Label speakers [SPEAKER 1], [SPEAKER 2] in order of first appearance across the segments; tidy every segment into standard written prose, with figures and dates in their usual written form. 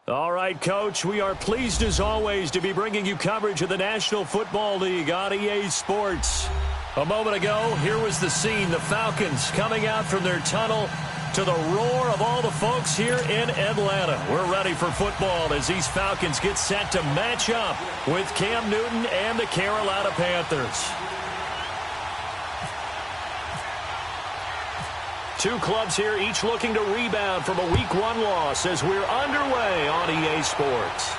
[SPEAKER 1] All right, Coach, we are pleased as always to be bringing you coverage of the National Football League on EA Sports. A moment ago, here was the scene, the Falcons coming out from their tunnel to the roar of all the folks here in Atlanta. We're ready for football as these Falcons get set to match up with Cam Newton and the Carolina Panthers. Two clubs here, each looking to rebound from a Week 1 loss as we're underway on EA Sports.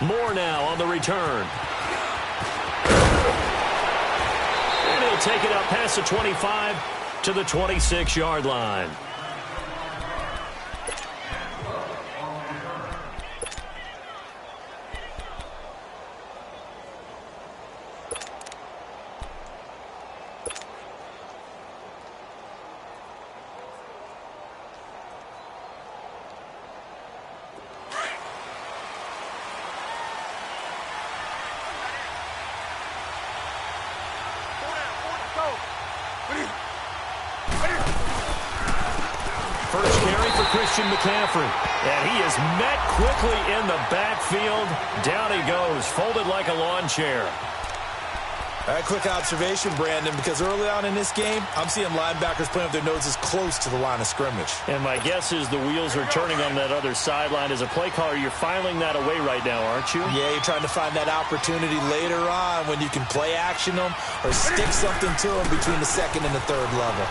[SPEAKER 1] More now on the return. And he'll take it up past the 25 to the 26-yard line. McCaffrey, and he is met quickly in the backfield. Down he goes, folded like a lawn chair.
[SPEAKER 2] All right, quick observation, Brandon, because early on in this game, I'm seeing linebackers playing with their noses close to the line of scrimmage.
[SPEAKER 1] And my guess is the wheels are turning on that other sideline. As a play caller, you're filing that away right now, aren't you?
[SPEAKER 2] Yeah, you're trying to find that opportunity later on when you can play action them or stick something to them between the second and the third level.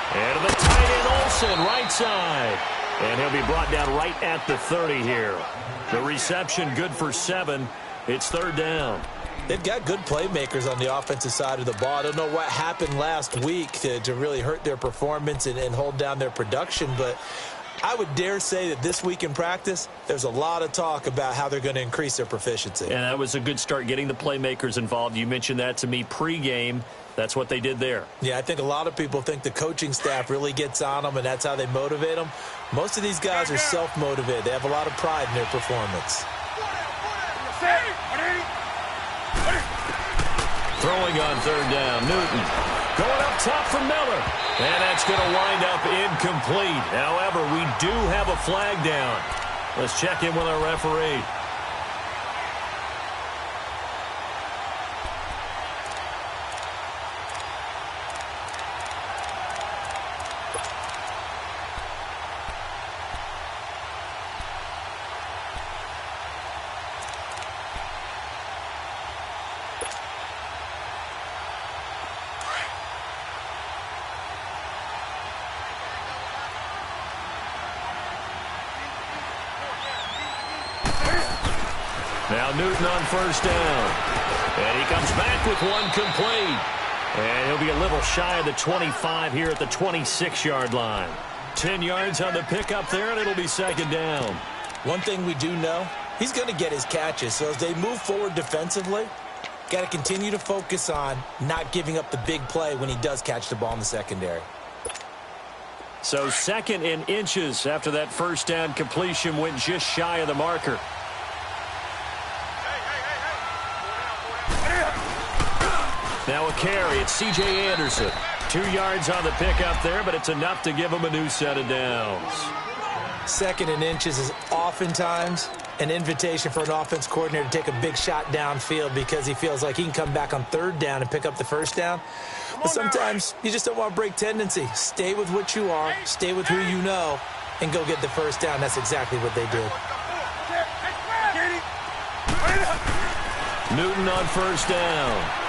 [SPEAKER 1] And to the tight end, Olsen, right side. And he'll be brought down right at the 30 here. The reception good for 7. It's third down.
[SPEAKER 2] They've got good playmakers on the offensive side of the ball. I don't know what happened last week to really hurt their performance and hold down their production, but I would dare say that this week in practice, there's a lot of talk about how they're going to increase their proficiency.
[SPEAKER 1] And that was a good start, getting the playmakers involved. You mentioned that to me pregame. That's what they did there.
[SPEAKER 2] Yeah, I think a lot of people think the coaching staff really gets on them, and that's how they motivate them. Most of these guys are self-motivated. They have a lot of pride in their performance.
[SPEAKER 1] Throwing on third down, Newton. Going up top for Miller. And that's going to wind up incomplete. However, we do have a flag down. Let's check in with our referee. Now Newton on first down. And he comes back with one complete. And he'll be a little shy of the 25 here at the 26-yard line. 10 yards on the pickup there, and it'll be second down.
[SPEAKER 2] One thing we do know, he's going to get his catches. So as they move forward defensively, got to continue to focus on not giving up the big play when he does catch the ball in the secondary.
[SPEAKER 1] So 2nd and inches after that first down completion went just shy of the marker. Now a carry. It's C.J. Anderson. 2 yards on the pickup there, but it's enough to give him a new set of downs.
[SPEAKER 2] 2nd and inches is oftentimes an invitation for an offense coordinator to take a big shot downfield because he feels like he can come back on third down and pick up the first down. But sometimes you just don't want to break tendency. Stay with what you are, stay with who you know, and go get the first down. That's exactly what they did.
[SPEAKER 1] Newton on first down.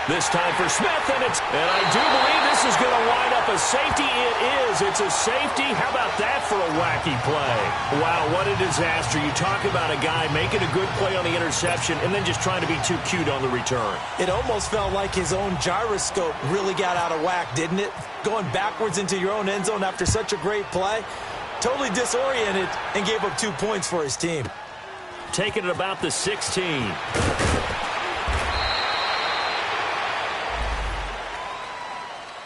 [SPEAKER 1] This time for Smith, and I do believe this is going to wind up a safety. It is. It's a safety. How about that for a wacky play? Wow, what a disaster. You talk about a guy making a good play on the interception and then just trying to be too cute on the return.
[SPEAKER 2] It almost felt like his own gyroscope really got out of whack, didn't it? Going backwards into your own end zone after such a great play. Totally disoriented and gave up 2 points for his team.
[SPEAKER 1] Taking it about the 16.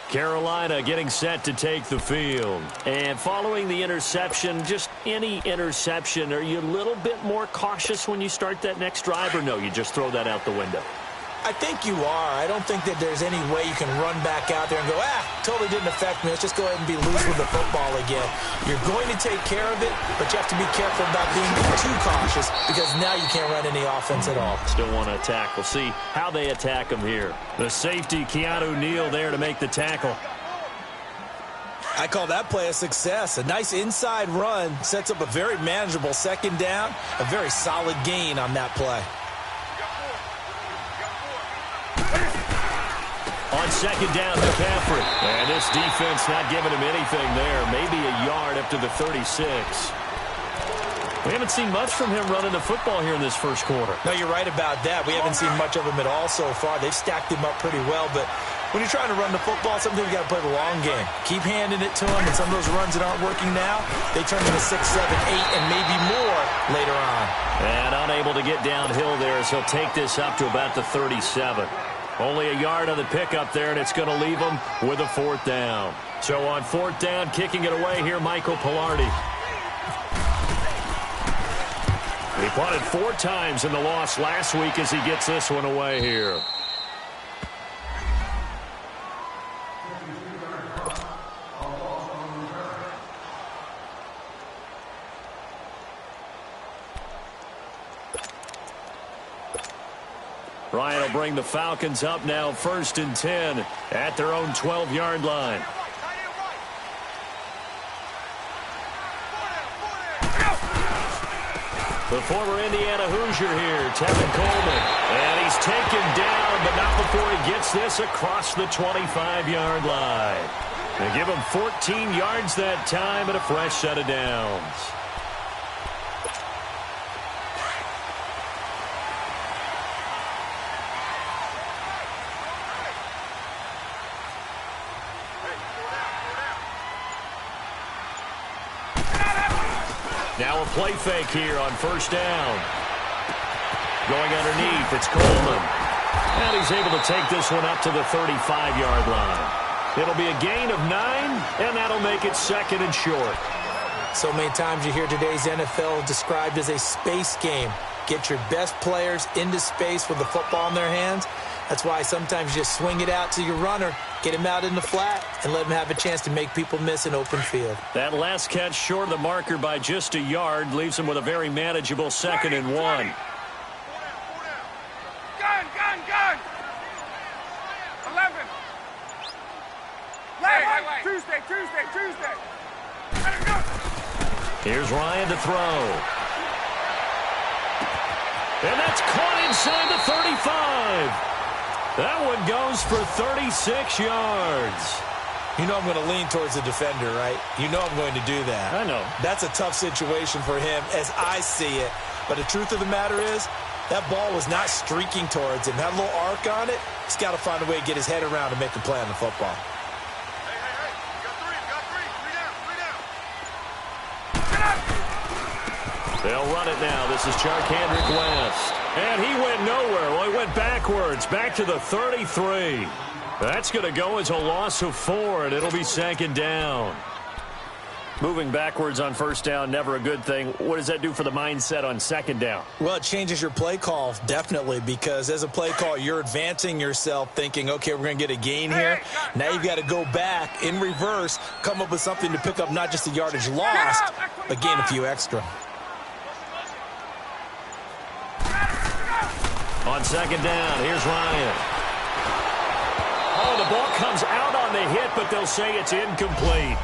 [SPEAKER 1] Carolina getting set to take the field. And following the interception, just any interception, are you a little bit more cautious when you start that next drive, or no, you just throw that out the window?
[SPEAKER 2] I think you are. I don't think that there's any way you can run back out there and go, totally didn't affect me. Let's just go ahead and be loose with the football again. You're going to take care of it, but you have to be careful about being too cautious because now you can't run any offense at all.
[SPEAKER 1] Still want to attack. We'll see how they attack him here. The safety, Keanu Neal, there to make the tackle.
[SPEAKER 2] I call that play a success. A nice inside run sets up a very manageable second down, a very solid gain on that play.
[SPEAKER 1] On second down, McCaffrey. And this defense not giving him anything there. Maybe a yard up to the 36. We haven't seen much from him running the football here in this first quarter.
[SPEAKER 2] No, you're right about that. We haven't seen much of him at all so far. They've stacked him up pretty well, but when you're trying to run the football, sometimes you got to play the long game. Keep handing it to him, and some of those runs that aren't working now, they turn into 6, 7, 8, and maybe more later on.
[SPEAKER 1] And unable to get downhill there as he'll take this up to about the 37. Only a yard on the pickup there, and it's going to leave him with a fourth down. So on fourth down, kicking it away here, Michael Pilardi. He punted 4 times in the loss last week as he gets this one away here. Ryan will bring the Falcons up now 1st and 10 at their own 12-yard line. The former Indiana Hoosier here, Tevin Coleman. And he's taken down, but not before he gets this across the 25-yard line. They give him 14 yards that time and a fresh set of downs. Now a play fake here on first down. Going underneath, it's Coleman. And he's able to take this one up to the 35-yard line. It'll be a gain of 9, and that'll make it 2nd and short.
[SPEAKER 2] So many times you hear today's NFL described as a space game. Get your best players into space with the football in their hands. That's why sometimes you just swing it out to your runner, get him out in the flat, and let him have a chance to make people miss an open field.
[SPEAKER 1] That last catch short of the marker by just a yard leaves him with a very manageable 2nd and 1.
[SPEAKER 3] Gun! Gun! 11. Wait. Tuesday. Let him go.
[SPEAKER 1] Here's Ryan to throw. And that's caught inside the 35. That one goes for 36 yards.
[SPEAKER 2] You know I'm going to lean towards the defender, right? You know I'm going to do that.
[SPEAKER 1] I know.
[SPEAKER 2] That's a tough situation for him as I see it. But the truth of the matter is, that ball was not streaking towards him. Had a little arc on it. He's got to find a way to get his head around and make a play on the football.
[SPEAKER 3] Hey. You got three. Three down. Get up.
[SPEAKER 1] They'll run it now. This is Charkandrick West. And he went nowhere. Well, he went backwards, back to the 33. That's going to go as a loss of 4, and it'll be 2nd down. Moving backwards on first down, never a good thing. What does that do for the mindset on 2nd down?
[SPEAKER 2] Well, it changes your play call, definitely, because as a play call, you're advancing yourself thinking, okay, we're going to get a gain here. Now you've got to go back in reverse, come up with something to pick up not just the yardage lost, but gain a few extra.
[SPEAKER 1] On 2nd down, here's Ryan. Oh, the ball comes out on the hit, but they'll say it's incomplete.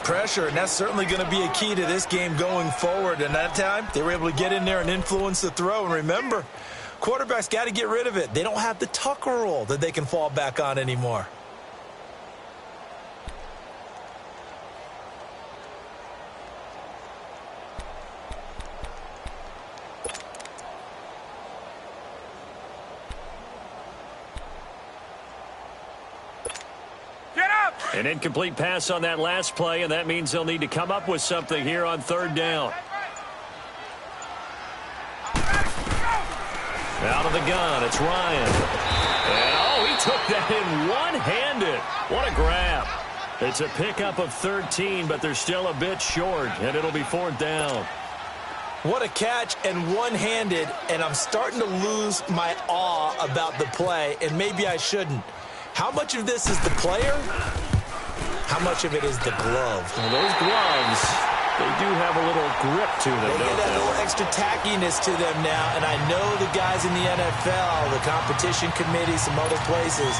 [SPEAKER 2] Pressure, and that's certainly going to be a key to this game going forward. And that time, they were able to get in there and influence the throw. And remember, quarterbacks got to get rid of it. They don't have the Tucker rule that they can fall back on anymore.
[SPEAKER 1] An incomplete pass on that last play, and that means they'll need to come up with something here on 3rd down. Out of the gun, it's Ryan. And, he took that in one-handed. What a grab. It's a pickup of 13, but they're still a bit short, and it'll be 4th down.
[SPEAKER 2] What a catch, and one-handed, and I'm starting to lose my awe about the play, and maybe I shouldn't. How much of this is the player? How much of it is the glove?
[SPEAKER 1] Well, those gloves, they do have a little grip to them,
[SPEAKER 2] They get
[SPEAKER 1] don't
[SPEAKER 2] that
[SPEAKER 1] they?
[SPEAKER 2] little extra tackiness to them now, and I know the guys in the NFL, the competition committee, some other places,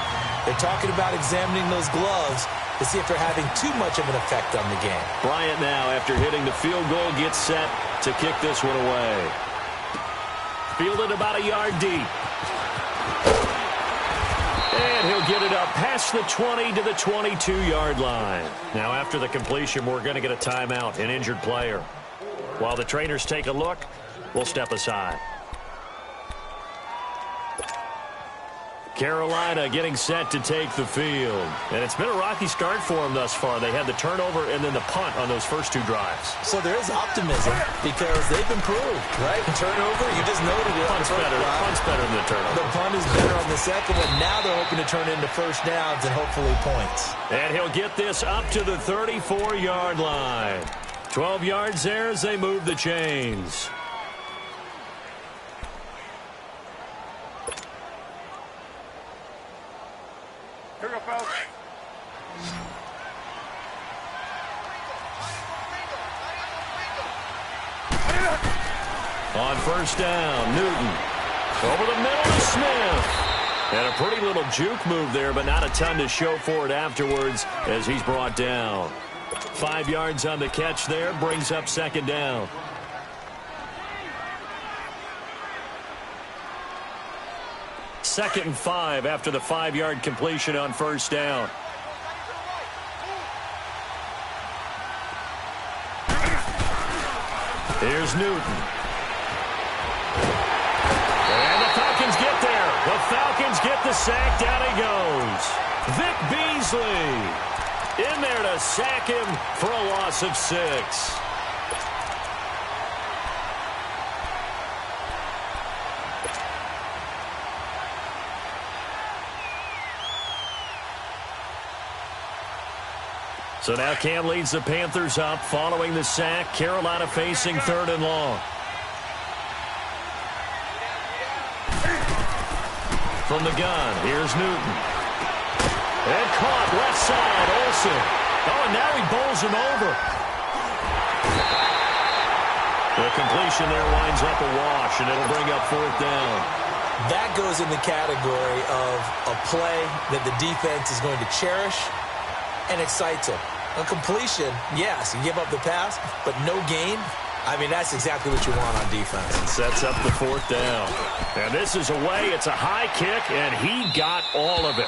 [SPEAKER 2] they're talking about examining those gloves to see if they're having too much of an effect on the game.
[SPEAKER 1] Bryant now, after hitting the field goal, gets set to kick this one away. Fielded about a yard deep. And he'll get it up past the 20 to the 22-yard line. Now, after the completion, we're going to get a timeout, an injured player. While the trainers take a look, we'll step aside. Carolina getting set to take the field. And it's been a rocky start for them thus far. They had the turnover and then the punt on those first two drives.
[SPEAKER 2] So there is optimism because they've improved, right? Turnover, you just noted it.
[SPEAKER 1] Punt's better than the turnover.
[SPEAKER 2] The punt is better on the second one. Now they're hoping to turn into first downs and hopefully points.
[SPEAKER 1] And he'll get this up to the 34-yard line. 12 yards there as they move the chains.
[SPEAKER 3] Here we go, fellas.
[SPEAKER 1] On first down, Newton. Over the middle to Smith. And a pretty little juke move there, but not a ton to show for it afterwards as he's brought down. 5 yards on the catch there, brings up second down. Second and 5 after the 5-yard completion on first down. Here's Newton. And the Falcons get there. The Falcons get the sack. Down he goes. Vic Beasley in there to sack him for a loss of 6. So now Cam leads the Panthers up following the sack. Carolina facing third and long. From the gun, here's Newton. And caught left side, Olsen. Oh, and now he bowls him over. The completion there winds up a wash, and it'll bring up fourth down.
[SPEAKER 2] That goes in the category of a play that the defense is going to cherish and excites them. A completion, yes, you give up the pass, but no gain. I mean, that's exactly what you want on defense.
[SPEAKER 1] And sets up the fourth down. And this is away. It's a high kick, and he got all of it.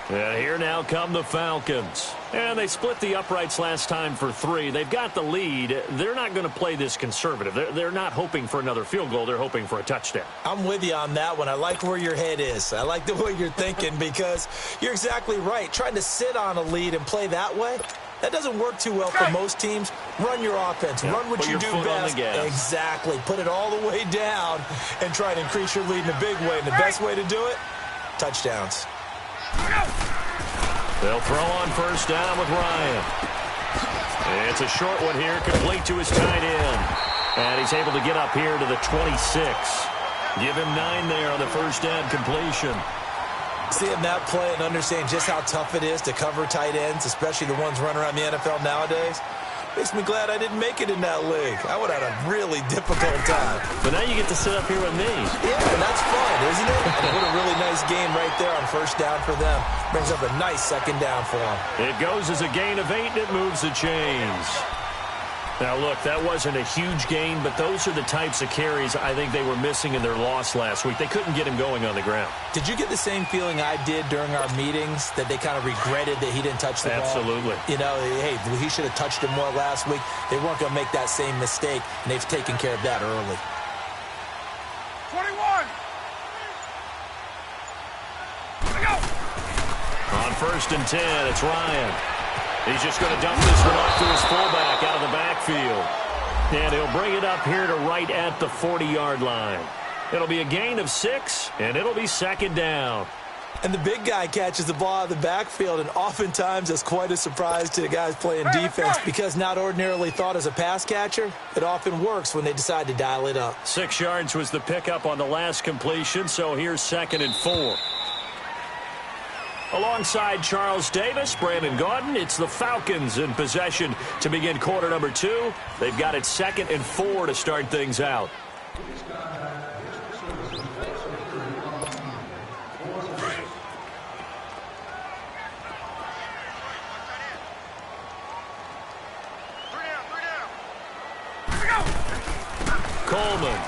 [SPEAKER 1] And here now come the Falcons. And they split the uprights last time for 3. They've got the lead. They're not going to play this conservative. They're not hoping for another field goal. They're hoping for a touchdown.
[SPEAKER 2] I'm with you on that one. I like where your head is. I like the way you're thinking because you're exactly right. Trying to sit on a lead and play that way, that doesn't work too well for most teams. Run your offense.
[SPEAKER 1] Yeah,
[SPEAKER 2] run what you do best. Exactly. Put it all the way down and try to increase your lead in a big way. And the best way to do it, touchdowns.
[SPEAKER 1] They'll throw on first down with Ryan. It's a short one here, complete to his tight end. And he's able to get up here to the 26. Give him 9 there on the first down completion.
[SPEAKER 2] Seeing that play and understanding just how tough it is to cover tight ends, especially the ones running around the NFL nowadays, makes me glad I didn't make it in that league. I would have had a really difficult time.
[SPEAKER 1] But now you get to sit up here with me.
[SPEAKER 2] Yeah, and that's fun, isn't it? And what a really nice game right there on first down for them. Brings up a nice second down for them.
[SPEAKER 1] It goes as a gain of 8, and it moves the chains. Now, look, that wasn't a huge gain, but those are the types of carries I think they were missing in their loss last week. They couldn't get him going on the ground.
[SPEAKER 2] Did you get the same feeling I did during our meetings, that they kind of regretted that he didn't touch the ball?
[SPEAKER 1] Absolutely.
[SPEAKER 2] You know, hey, he should have touched him more last week. They weren't going to make that same mistake, and they've taken care of that early.
[SPEAKER 3] 21. Let go.
[SPEAKER 1] On first and 10, it's Ryan. He's just going to dump this one off to his fullback out of the backfield. And he'll bring it up here to right at the 40-yard line. It'll be a gain of 6, and it'll be second down.
[SPEAKER 2] And the big guy catches the ball out of the backfield, and oftentimes that's quite a surprise to the guys playing defense because not ordinarily thought as a pass catcher, it often works when they decide to dial it up.
[SPEAKER 1] 6 yards was the pickup on the last completion, so here's 2nd and 4. Alongside Charles Davis, Brandon Gaudin, it's the Falcons in possession to begin quarter number 2. They've got it 2nd and 4 to start things out. Coleman.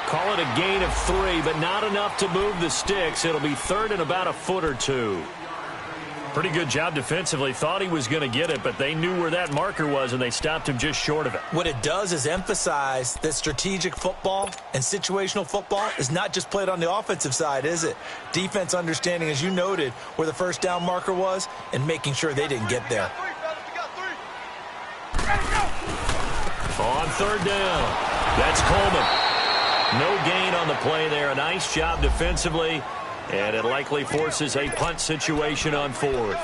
[SPEAKER 1] Call it a gain of 3, but not enough to move the sticks. It'll be 3rd and about a foot or 2. Pretty good job defensively. Thought he was going to get it, but they knew where that marker was, and they stopped him just short of it.
[SPEAKER 2] What it does is emphasize that strategic football and situational football is not just played on the offensive side, is it? Defense understanding, as you noted, where the first down marker was and making sure they didn't get there.
[SPEAKER 1] On 3rd down, that's Coleman. No gain on the play there. A nice job defensively, and it likely forces a punt situation on 4th.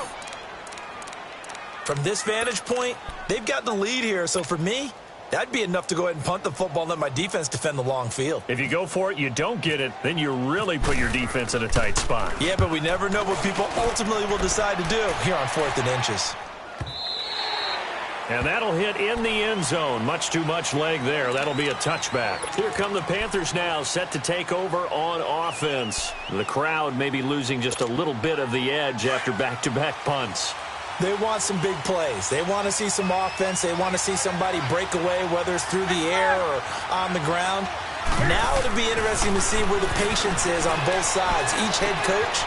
[SPEAKER 2] From this vantage point, they've gotten the lead here, so for me, that'd be enough to go ahead and punt the football and let my defense defend the long field.
[SPEAKER 1] If you go for it, you don't get it, then you really put your defense in a tight spot.
[SPEAKER 2] Yeah, but we never know what people ultimately will decide to do here on 4th and inches.
[SPEAKER 1] And that'll hit in the end zone. Much too much leg there. That'll be a touchback. Here come the Panthers now, set to take over on offense. The crowd may be losing just a little bit of the edge after back-to-back punts.
[SPEAKER 2] They want some big plays. They want to see some offense. They want to see somebody break away, whether it's through the air or on the ground. Now it'll be interesting to see where the patience is on both sides. Each head coach,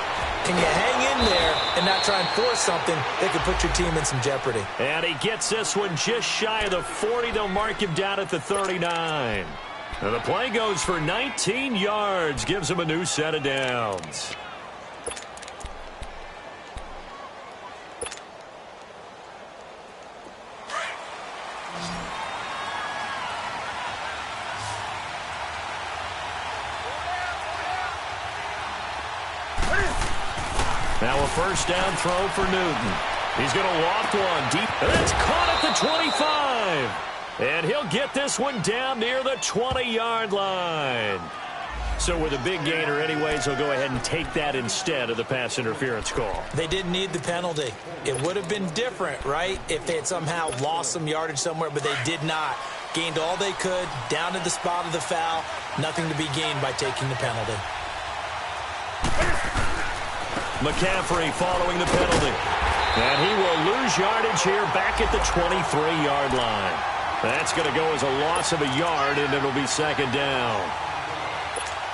[SPEAKER 2] can you hang in there and not try and force something that could put your team in some jeopardy?
[SPEAKER 1] And he gets this one just shy of the 40. They'll mark him down at the 39. And the play goes for 19 yards, gives him a new set of downs. Now a first down throw for Newton. He's going to walk one deep. And it's caught at the 25. And he'll get this one down near the 20-yard line. So with a big gainer anyways, he'll go ahead and take that instead of the pass interference call.
[SPEAKER 2] They didn't need the penalty. It would have been different, right, if they had somehow lost some yardage somewhere, but they did not. Gained all they could, down to the spot of the foul. Nothing to be gained by taking the penalty.
[SPEAKER 1] McCaffrey following the penalty. And he will lose yardage here back at the 23-yard line. That's going to go as a loss of a yard, and it'll be 2nd down.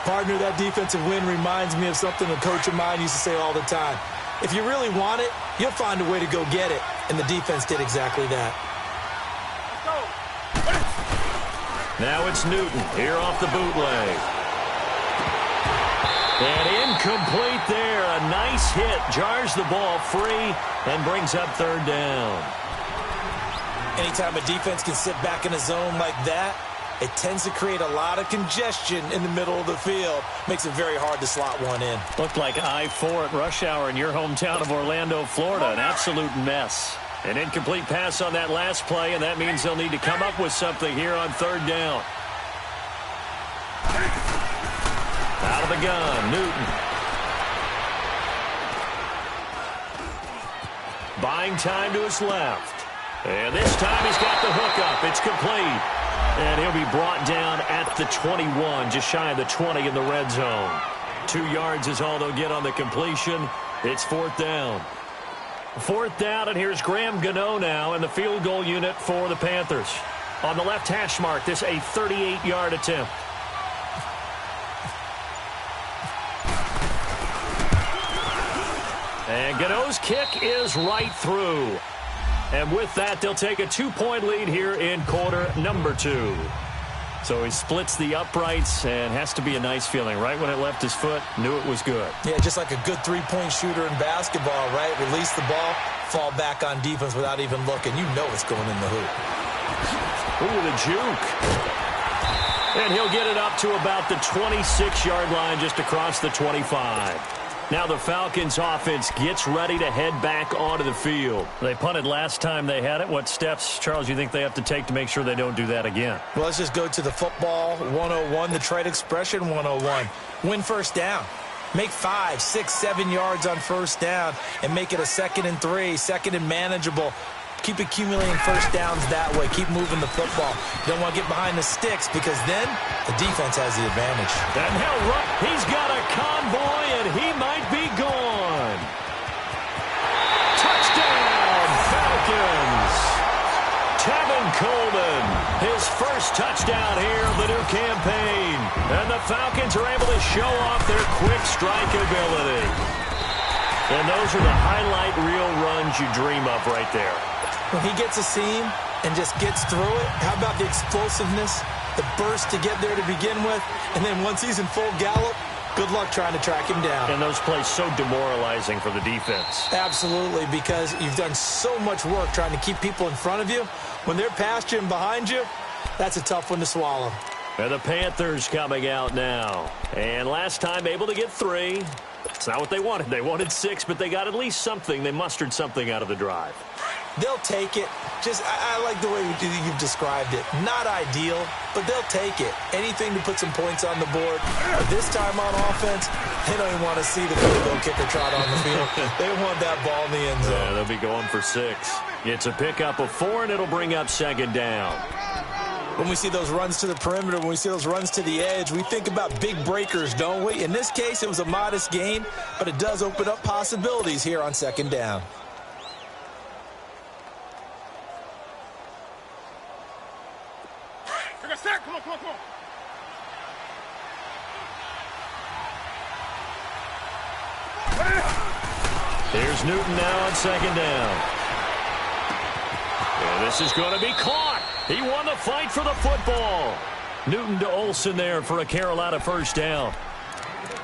[SPEAKER 2] Partner, that defensive win reminds me of something a coach of mine used to say all the time. If you really want it, you'll find a way to go get it. And the defense did exactly that.
[SPEAKER 1] Now it's Newton here off the bootleg. And incomplete there. A nice hit. Jars the ball free and brings up 3rd down.
[SPEAKER 2] Anytime a defense can sit back in a zone like that, it tends to create a lot of congestion in the middle of the field. Makes it very hard to slot one in.
[SPEAKER 1] Looked like I-4 at rush hour in your hometown of Orlando, Florida. An absolute mess. An incomplete pass on that last play, and that means they'll need to come up with something here on 3rd down. Out of the gun, Newton. Buying time to his left. And this time he's got the hook up. It's complete. And he'll be brought down at the 21, just shy of the 20 in the red zone. 2 yards is all they'll get on the completion. It's 4th down. 4th down, and here's Graham Gano now in the field goal unit for the Panthers. On the left hash mark, this a 38-yard attempt. And Gano's kick is right through. And with that, they'll take a 2-point lead here in quarter number 2. So he splits the uprights, and has to be a nice feeling. Right when it left his foot, knew it was good.
[SPEAKER 2] Yeah, just like a good 3-point shooter in basketball, right? Release the ball, fall back on defense without even looking. You know it's going in the hoop.
[SPEAKER 1] Ooh, the juke. And he'll get it up to about the 26-yard line, just across the 25. Now the Falcons offense gets ready to head back onto the field. They punted last time they had it. What steps, Charles, you think they have to take to make sure they don't do that again?
[SPEAKER 2] Well, let's just go to the football 101, the trade expression 101. Win first down. Make 5, 6, 7 yards on first down and make it a 2nd and 3, 2nd and manageable. Keep accumulating first downs that way. Keep moving the football. You don't want to get behind the sticks because then the defense has the advantage.
[SPEAKER 1] And he'll run. He's got a convoy, and he might be gone. Touchdown, Falcons. Tevin Coleman, his first touchdown here of the new campaign. And the Falcons are able to show off their quick strike ability. And those are the highlight reel runs you dream of right there.
[SPEAKER 2] When he gets a seam and just gets through it, how about the explosiveness, the burst to get there to begin with, and then once he's in full gallop, good luck trying to track him down.
[SPEAKER 1] And those plays so demoralizing for the defense.
[SPEAKER 2] Absolutely, because you've done so much work trying to keep people in front of you. When they're past you and behind you, that's a tough one to swallow.
[SPEAKER 1] And the Panthers coming out now. And last time able to get 3. It's not what they wanted. They wanted 6, but they got at least something. They mustered something out of the drive.
[SPEAKER 2] They'll take it. I like the way you've described it. Not ideal, but they'll take it. Anything to put some points on the board. But this time on offense, they don't even want to see the field goal kicker trot on the field. They want that ball in the end zone.
[SPEAKER 1] Yeah, they'll be going for 6. It's a pickup of 4, and it'll bring up 2nd down.
[SPEAKER 2] When we see those runs to the perimeter, when we see those runs to the edge, we think about big breakers, don't we? In this case, it was a modest gain, but it does open up possibilities here on 2nd down.
[SPEAKER 3] Come on, come on, come on.
[SPEAKER 1] Here's Newton now on 2nd down. And this is going to be caught. He won the fight for the football. Newton to Olsen there for a Carolina first down.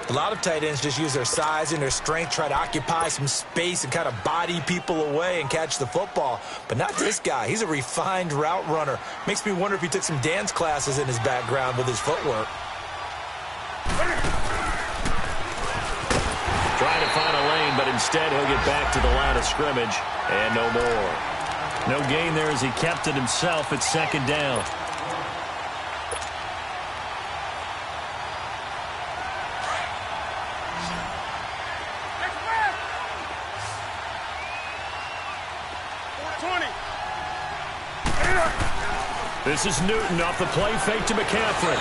[SPEAKER 2] A lot of tight ends just use their size and their strength, try to occupy some space and kind of body people away and catch the football. But not this guy. He's a refined route runner. Makes me wonder if he took some dance classes in his background with his footwork.
[SPEAKER 1] Trying to find a lane, but instead he'll get back to the line of scrimmage. And no more. No gain there as he kept it himself at 2nd down. This is Newton off the play fake to McCaffrey.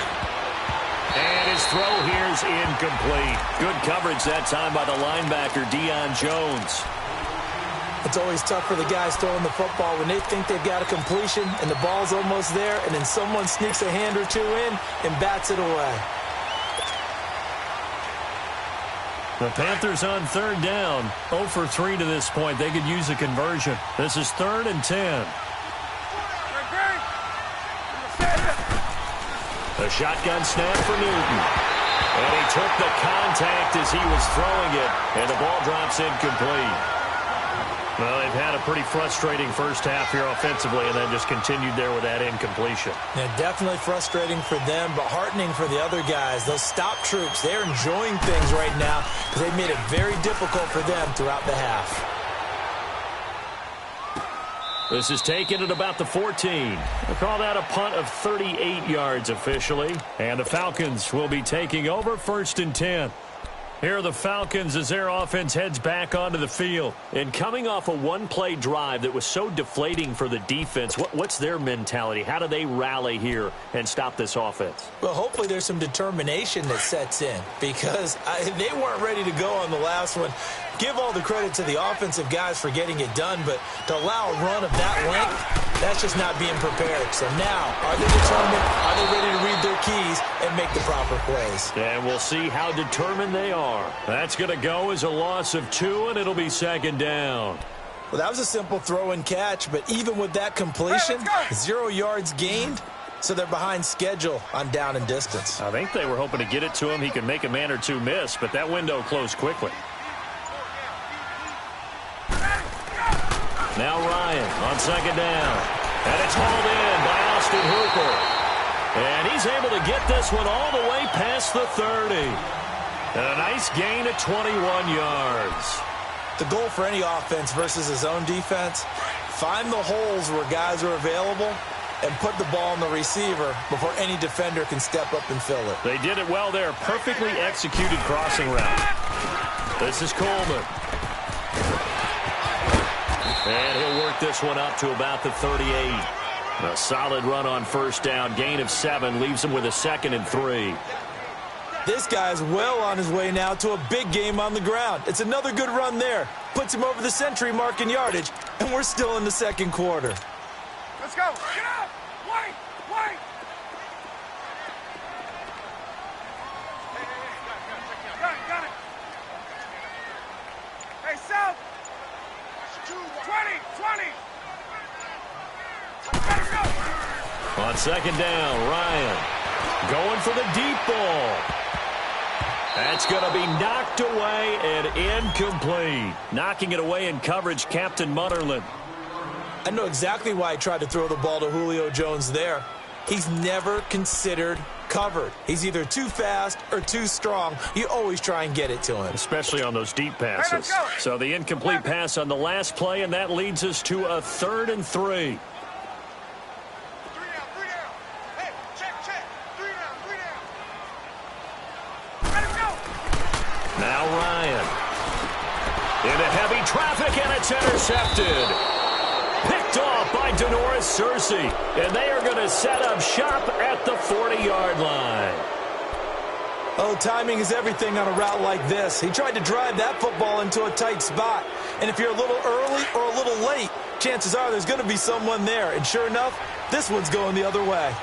[SPEAKER 1] And his throw here is incomplete. Good coverage that time by the linebacker, Deion Jones.
[SPEAKER 2] It's always tough for the guys throwing the football when they think they've got a completion and the ball's almost there, and then someone sneaks a hand or two in and bats it away.
[SPEAKER 1] The Panthers on 3rd down. 0 for 3 to this point. They could use a conversion. This is 3rd and 10. A shotgun snap for Newton. And he took the contact as he was throwing it, and the ball drops incomplete. Well, they've had a pretty frustrating first half here offensively, and then just continued there with that incompletion.
[SPEAKER 2] Yeah, definitely frustrating for them, but heartening for the other guys. Those stop troops, they're enjoying things right now because they've made it very difficult for them throughout the half.
[SPEAKER 1] This is taken at about the 14. We'll call that a punt of 38 yards officially. And the Falcons will be taking over 1st and 10. Here are the Falcons as their offense heads back onto the field. And coming off a one-play drive that was so deflating for the defense, what's their mentality? How do they rally here and stop this offense?
[SPEAKER 2] Well, hopefully there's some determination that sets in because they weren't ready to go on the last one. Give all the credit to the offensive guys for getting it done, but to allow a run of that length, that's just not being prepared. So now, are they determined? Are they ready to read their keys and make the proper plays?
[SPEAKER 1] And we'll see how determined they are. That's going to go as a loss of 2, and it'll be 2nd down.
[SPEAKER 2] Well, that was a simple throw and catch, but even with that completion, 0 yards gained, so they're behind schedule on down and distance.
[SPEAKER 1] I think they were hoping to get it to him. He could make a man or two miss, but that window closed quickly. Now Ryan on 2nd down. And it's hauled in by Austin Hooper. And he he's able to get this one all the way past the 30. And a nice gain of 21 yards.
[SPEAKER 2] The goal for any offense versus his own defense, find the holes where guys are available and put the ball on the receiver before any defender can step up and fill it.
[SPEAKER 1] They did it well there. Perfectly executed crossing route. This is Coleman. And he'll work this one up to about the 38. A solid run on first down. Gain of 7 leaves him with a 2nd and 3.
[SPEAKER 2] This guy's well on his way now to a big game on the ground. It's another good run there. Puts him over the century mark in yardage, and we're still in the second quarter.
[SPEAKER 3] Let's go. Get up. Wait. Wait. Hey. Got it. Hey, South. 20. Let him go.
[SPEAKER 1] On second down, Ryan going for the deep ball. That's going to be knocked away and incomplete. Knocking it away in coverage, Captain Mutterland.
[SPEAKER 2] I know exactly why he tried to throw the ball to Julio Jones there. He's never considered covered. He's either too fast or too strong. You always try and get it to him.
[SPEAKER 1] Especially on those deep passes. So the incomplete pass on the last play, and that leads us to a 3rd and 3. Now Ryan. Into heavy traffic, and it's intercepted. Picked off by Denoris Searcy. And they are going to set up shop at the 40-yard line.
[SPEAKER 2] Oh, timing is everything on a route like this. He tried to drive that football into a tight spot. And if you're a little early or a little late, chances are there's going to be someone there. And sure enough, this one's going the other way.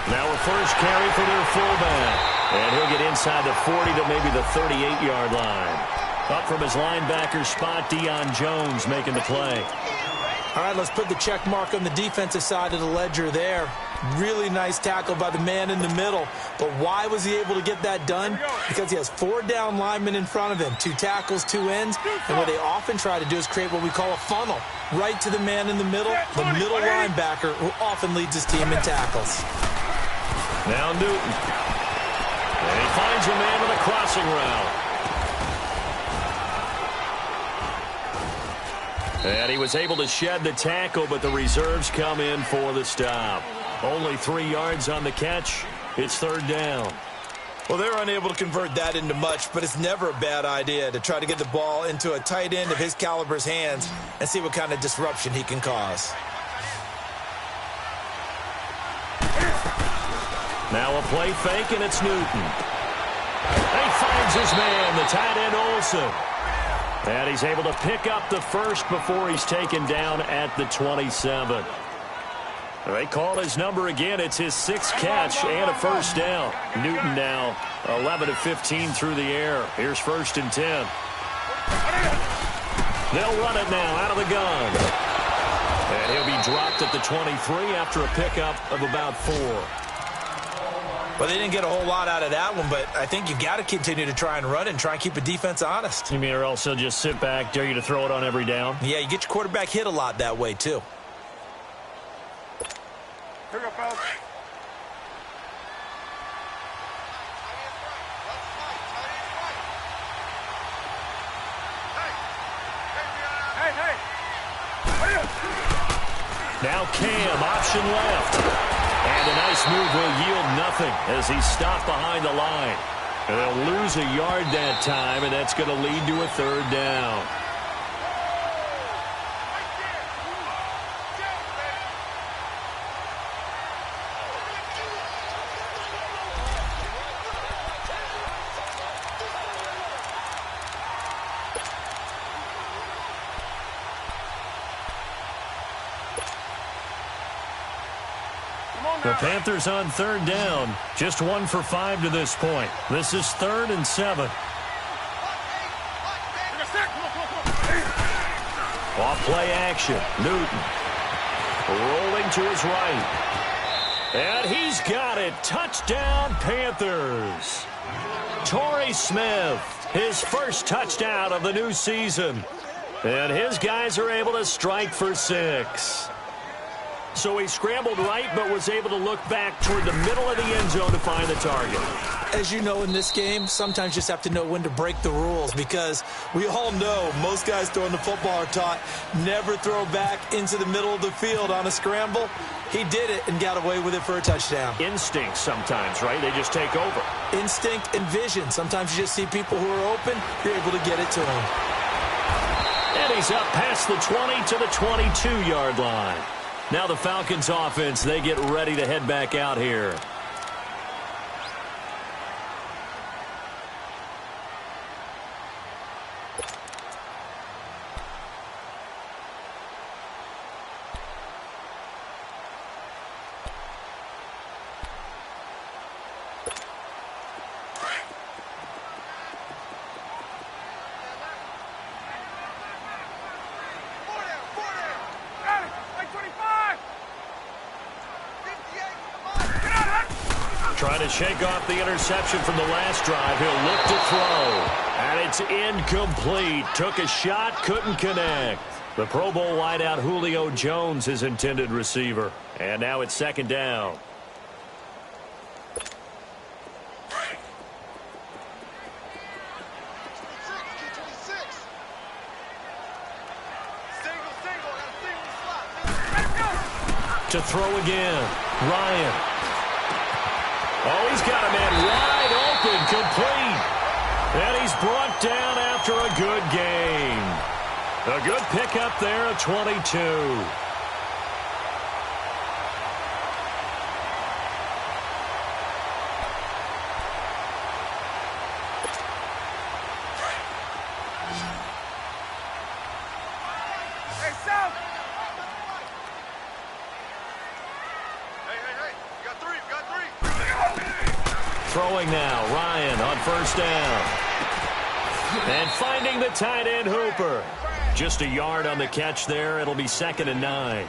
[SPEAKER 1] Now a first carry for their fullback. And he'll get inside the 40 to maybe the 38-yard line. Up from his linebacker spot, Deion Jones making the play.
[SPEAKER 2] All right, let's put the check mark on the defensive side of the ledger there. Really nice tackle by the man in the middle. But why was he able to get that done? Because he has 4 down linemen in front of him, 2 tackles, 2 ends. And what they often try to do is create what we call a funnel. Right to the man in the middle linebacker, who often leads his team in tackles.
[SPEAKER 1] Now Newton. And he finds a man with a crossing route. And he was able to shed the tackle, but the reserves come in for the stop. Only 3 yards on the catch. It's 3rd down.
[SPEAKER 2] Well, they're unable to convert that into much, but it's never a bad idea to try to get the ball into a tight end of his caliber's hands and see what kind of disruption he can cause.
[SPEAKER 1] Now a play fake, and it's Newton. He finds his man, the tight end Olsen. And he's able to pick up the first before he's taken down at the 27. They call his number again. It's his 6th catch and a first down. Newton now 11 of 15 through the air. Here's 1st and 10. They'll run it now out of the gun. And he'll be dropped at the 23 after a pickup of about 4.
[SPEAKER 2] Well, they didn't get a whole lot out of that one, but I think you got to continue to try and run and try and keep a defense honest.
[SPEAKER 1] You mean or else he'll just sit back, dare you to throw it on every down?
[SPEAKER 2] Yeah, you get your quarterback hit a lot that way, too.
[SPEAKER 3] Here we go, fellas. Hey.
[SPEAKER 1] Now Cam, option left. And a nice move will yield nothing as he's stopped behind the line. And they'll lose a yard that time, and that's going to lead to a 3rd down. The Panthers on 3rd down. Just 1 for 5 to this point. This is 3rd and 7. Off play action. Newton rolling to his right. And he's got it. Touchdown, Panthers. Torrey Smith, his first touchdown of the new season. And his guys are able to strike for 6. So he scrambled right, but was able to look back toward the middle of the end zone to find the target.
[SPEAKER 2] As you know, in this game, sometimes you just have to know when to break the rules, because we all know most guys throwing the football are taught never throw back into the middle of the field on a scramble. He did it and got away with it for a touchdown.
[SPEAKER 1] Instinct sometimes, right? They just take over.
[SPEAKER 2] Instinct and vision. Sometimes you just see people who are open, you're able to get it to them.
[SPEAKER 1] And he's up past the 20 to the 22-yard line. Now the Falcons offense, they get ready to head back out here. Trying to shake off the interception from the last drive. He'll look to throw. And it's incomplete. Took a shot, couldn't connect. The Pro Bowl wideout Julio Jones, his intended receiver. And now it's second down. To throw again. Ryan. Oh, he's got a man wide open, complete. And he's brought down after a good gain. A good pickup there at 22. Throwing now, Ryan on first down. And finding the tight end Hooper. Just a yard on the catch there. It'll be 2nd and 9.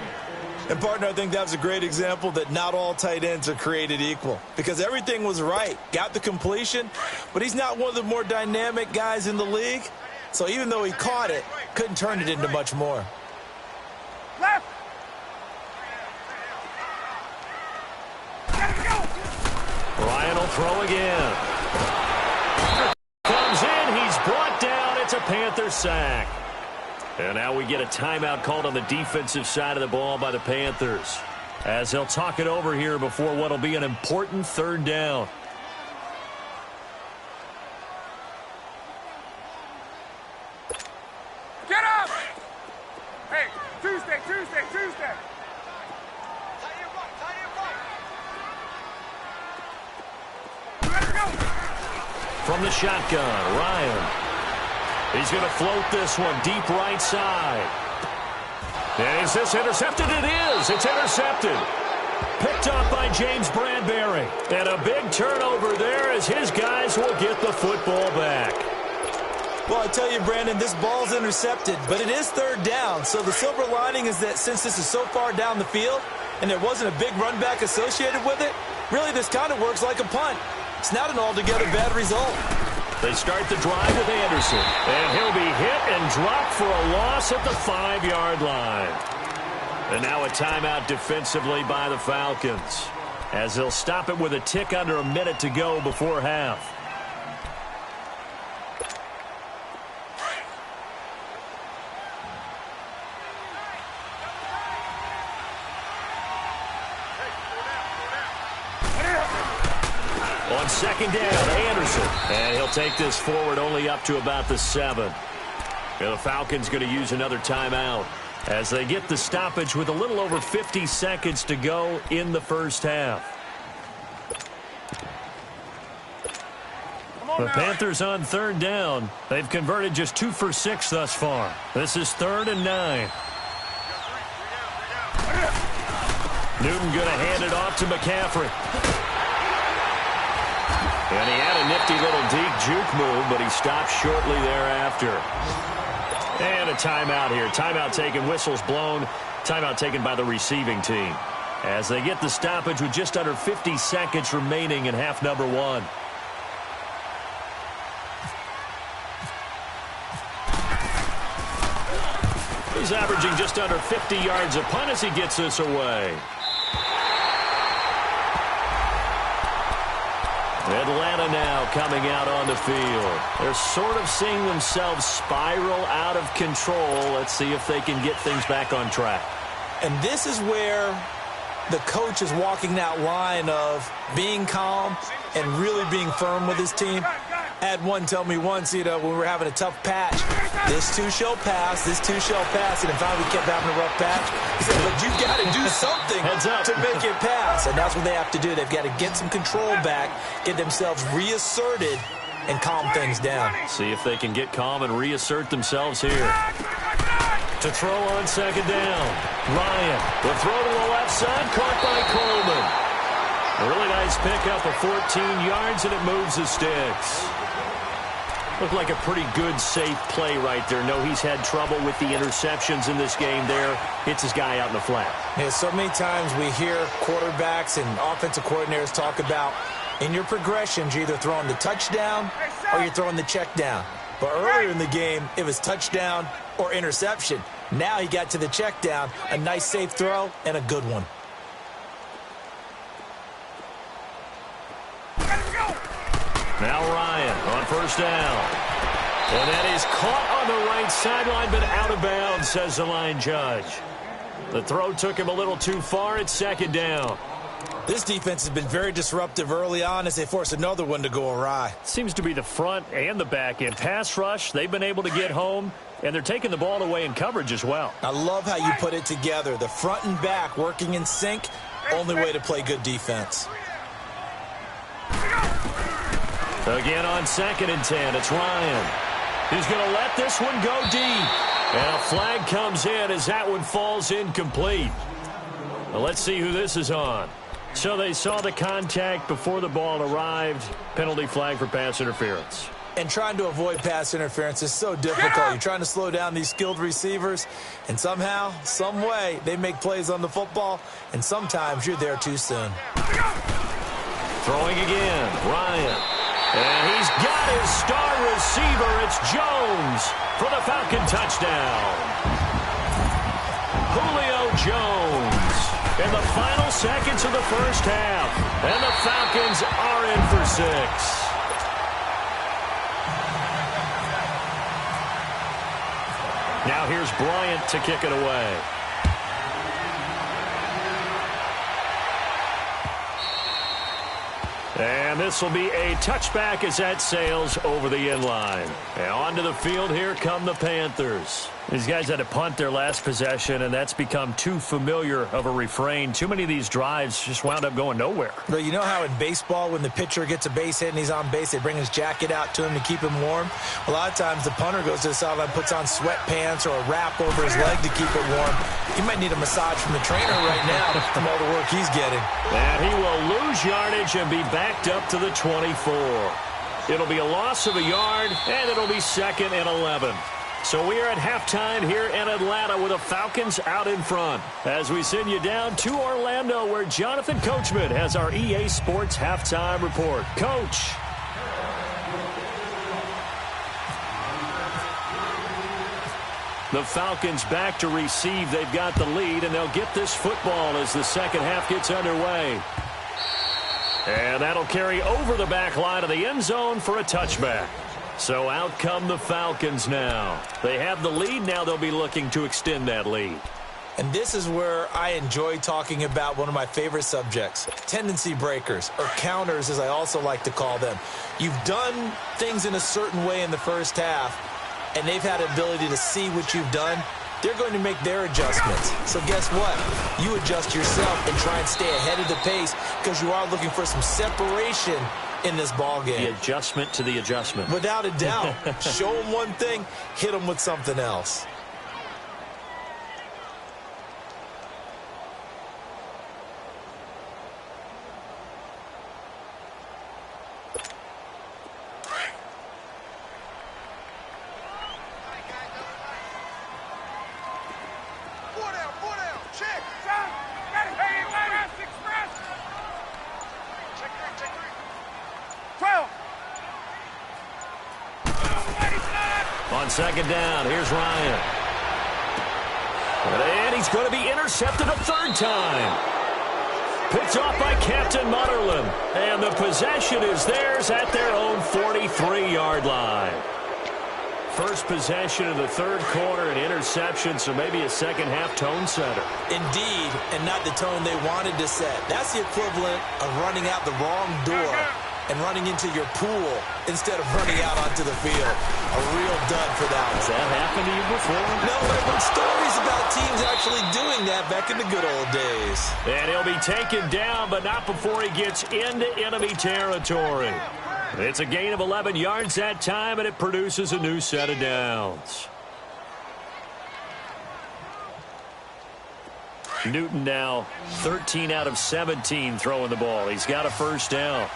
[SPEAKER 2] And, partner, I think that was a great example that not all tight ends are created equal, because everything was right. Got the completion, but he's not one of the more dynamic guys in the league. So even though he caught it, couldn't turn it into much more.
[SPEAKER 3] Left.
[SPEAKER 1] Ryan will throw again. Comes in, he's brought down. It's a Panther sack. And now we get a timeout called on the defensive side of the ball by the Panthers, as they'll talk it over here before what will be an important 3rd down.
[SPEAKER 3] Get up! Hey, Tuesday.
[SPEAKER 1] From the shotgun, Ryan. He's going to float this one deep right side. And is this intercepted? It is. It's intercepted. Picked up by James Bradbury. And a big turnover there as his guys will get the football back.
[SPEAKER 2] Well, I tell you, Brandon, this ball's intercepted, but it is 3rd down. So the silver lining is that since this is so far down the field and there wasn't a big run back associated with it, really this kind of works like a punt. It's not an altogether bad result.
[SPEAKER 1] They start the drive with Anderson. And he'll be hit and dropped for a loss at the 5-yard line. And now a timeout defensively by the Falcons, as they'll stop it with a tick under a minute to go before half. On 2nd down, Anderson. And he'll take this forward only up to about the 7. And the Falcons going to use another timeout as they get the stoppage with a little over 50 seconds to go in the first half. The Panthers on 3rd down. They've converted just 2 for 6 thus far. This is 3rd and 9. Newton going to hand it off to McCaffrey. And he had a nifty little deep juke move, but he stopped shortly thereafter. And a timeout here. Timeout taken, whistles blown. Timeout taken by the receiving team, as they get the stoppage with just under 50 seconds remaining in half number 1. He's averaging just under 50 yards a punt as he gets this away. Atlanta now coming out on the field. They're sort of seeing themselves spiral out of control. Let's see if they can get things back on track.
[SPEAKER 2] And this is where the coach is walking that line of being calm and really being firm with his team. I had one tell me once, when we were having a tough patch, this too shall pass, this too shall pass, and then finally we kept having a rough patch. He said, but you've got to do something to make it pass, and that's what they have to do. They've got to get some control back, get themselves reasserted, and calm things down.
[SPEAKER 1] See if they can get calm and reassert themselves here. To throw on second down. Ryan, the throw to the left side, caught by Coleman. A really nice pickup of 14 yards, and it moves the sticks. Looked like a pretty good, safe play right there. No, he's had trouble with the interceptions in this game there. Hits his guy out in the flat.
[SPEAKER 2] Yeah, so many times we hear quarterbacks and offensive coordinators talk about in your progressions, you're either throwing the touchdown or you're throwing the check down. But earlier in the game, it was touchdown or interception. Now he got to the check down, a nice safe throw, and a good one.
[SPEAKER 1] Now Ryan on first down. And that is caught on the right sideline, but out of bounds, says the line judge. The throw took him a little too far. It's second down.
[SPEAKER 2] This defense has been very disruptive early on as they force another one to go awry.
[SPEAKER 1] Seems to be the front and the back end. Pass rush, they've been able to get home, and they're taking the ball away in coverage as well.
[SPEAKER 2] I love how you put it together. The front and back working in sync, only way to play good defense.
[SPEAKER 1] Again on 2nd and 10, it's Ryan. He's going to let this one go deep. And a flag comes in as that one falls incomplete. Well, let's see who this is on. So they saw the contact before the ball arrived. Penalty flag for pass interference.
[SPEAKER 2] And trying to avoid pass interference is so difficult. You're trying to slow down these skilled receivers, and somehow, some way, they make plays on the football, and sometimes you're there too soon.
[SPEAKER 1] Throwing again, Ryan. And he's got his star receiver. It's Jones for the Falcon touchdown. Julio Jones in the final seconds of the first half. And the Falcons are in for 6. Now here's Bryant to kick it away. And this will be a touchback as that sails over the end line. And onto the field, here come the Panthers. These guys had to punt their last possession, and that's become too familiar of a refrain. Too many of these drives just wound up going nowhere.
[SPEAKER 2] But you know how in baseball, when the pitcher gets a base hit and he's on base, they bring his jacket out to him to keep him warm? A lot of times the punter goes to the sideline, puts on sweatpants or a wrap over his leg to keep it warm. He might need a massage from the trainer right now from all the work he's getting.
[SPEAKER 1] And he will lose yardage and be backed up to the 24. It'll be a loss of a yard, and it'll be 2nd and 11. So we are at halftime here in Atlanta with the Falcons out in front. As we send you down to Orlando, where Jonathan Coachman has our EA Sports halftime report. Coach. The Falcons back to receive. They've got the lead, and they'll get this football as the second half gets underway. And that'll carry over the back line of the end zone for a touchback. So out come the Falcons now. They have the lead. Now they'll be looking to extend that lead.
[SPEAKER 2] And this is where I enjoy talking about one of my favorite subjects, tendency breakers, or counters as I also like to call them. You've done things in a certain way in the first half, and they've had the ability to see what you've done. They're going to make their adjustments. So guess what? You adjust yourself and try and stay ahead of the pace because you are looking for some separation in this ball game.
[SPEAKER 1] The adjustment to the adjustment.
[SPEAKER 2] Without a doubt. Show them one thing, hit them with something else.
[SPEAKER 1] On second down, here's Ryan. And he's going to be intercepted a third time. Picked off by Captain Mutterland. And the possession is theirs at their own 43-yard line. First possession of the third quarter, an interception, so maybe a second-half tone setter.
[SPEAKER 2] Indeed, and not the tone they wanted to set. That's the equivalent of running out the wrong door and running into your pool instead of running out onto the field. A real dud for that one.
[SPEAKER 1] Has that happened to you before?
[SPEAKER 2] No, but I've heard stories about teams actually doing that back in the good old days.
[SPEAKER 1] And he'll be taken down, but not before he gets into enemy territory. It's a gain of 11 yards that time, and it produces a new set of downs. Newton now 13 out of 17 throwing the ball. He's got a first down.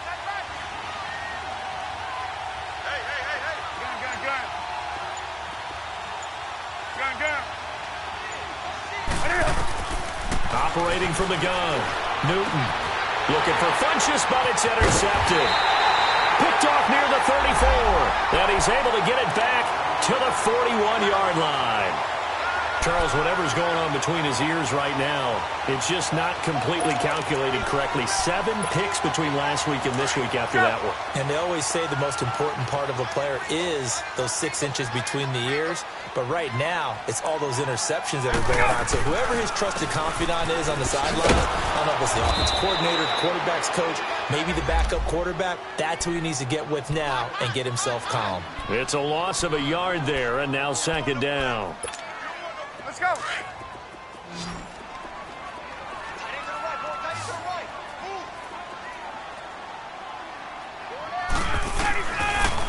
[SPEAKER 1] Operating from the gun. Newton looking for Funchess, but it's intercepted. Picked off near the 34. And he's able to get it back to the 41-yard line. Charles, whatever's going on between his ears right now, it's just not completely calculated correctly. 7 picks between last week and this week after that one.
[SPEAKER 2] And they always say the most important part of a player is those 6 inches between the ears. But right now, it's all those interceptions that are going on. So whoever his trusted confidant is on the sideline, I don't know if it's the offense coordinator, quarterback's coach, maybe the backup quarterback, that's who he needs to get with now and get himself calm.
[SPEAKER 1] It's a loss of a yard there, and now second down.
[SPEAKER 3] Let's go.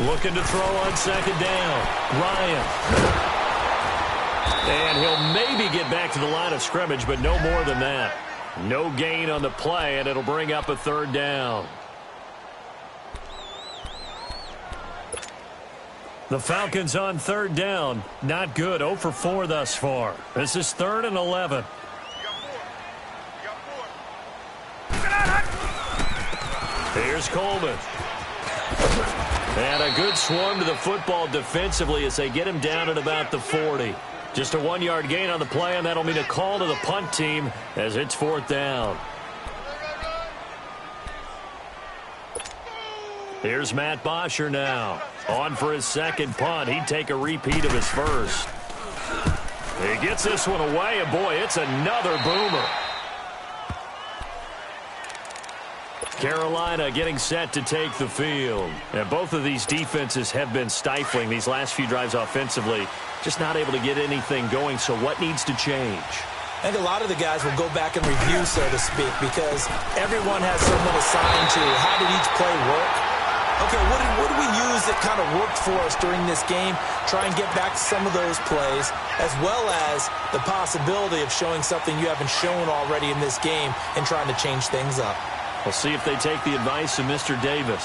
[SPEAKER 1] Looking to throw on second down. Ryan. And he'll maybe get back to the line of scrimmage, but no more than that. No gain on the play, and it'll bring up a third down. The Falcons on third down. Not good. 0 for 4 thus far. This is 3rd and 11. Here's Coleman. And a good swarm to the football defensively as they get him down at about the 40. Just a 1-yard gain on the play, and that'll mean a call to the punt team as it's 4th down. Here's Matt Bosher now. On for his second punt. He'd take a repeat of his first. He gets this one away, and boy, it's another boomer. Carolina getting set to take the field. And both of these defenses have been stifling these last few drives offensively. Just not able to get anything going, so what needs to change?
[SPEAKER 2] I think a lot of the guys will go back and review, so to speak, because everyone has someone assigned to how did each play work. Okay, what did we use that kind of worked for us during this game? Try and get back to some of those plays, as well as the possibility of showing something you haven't shown already in this game and trying to change things up.
[SPEAKER 1] We'll see if they take the advice of Mr. Davis.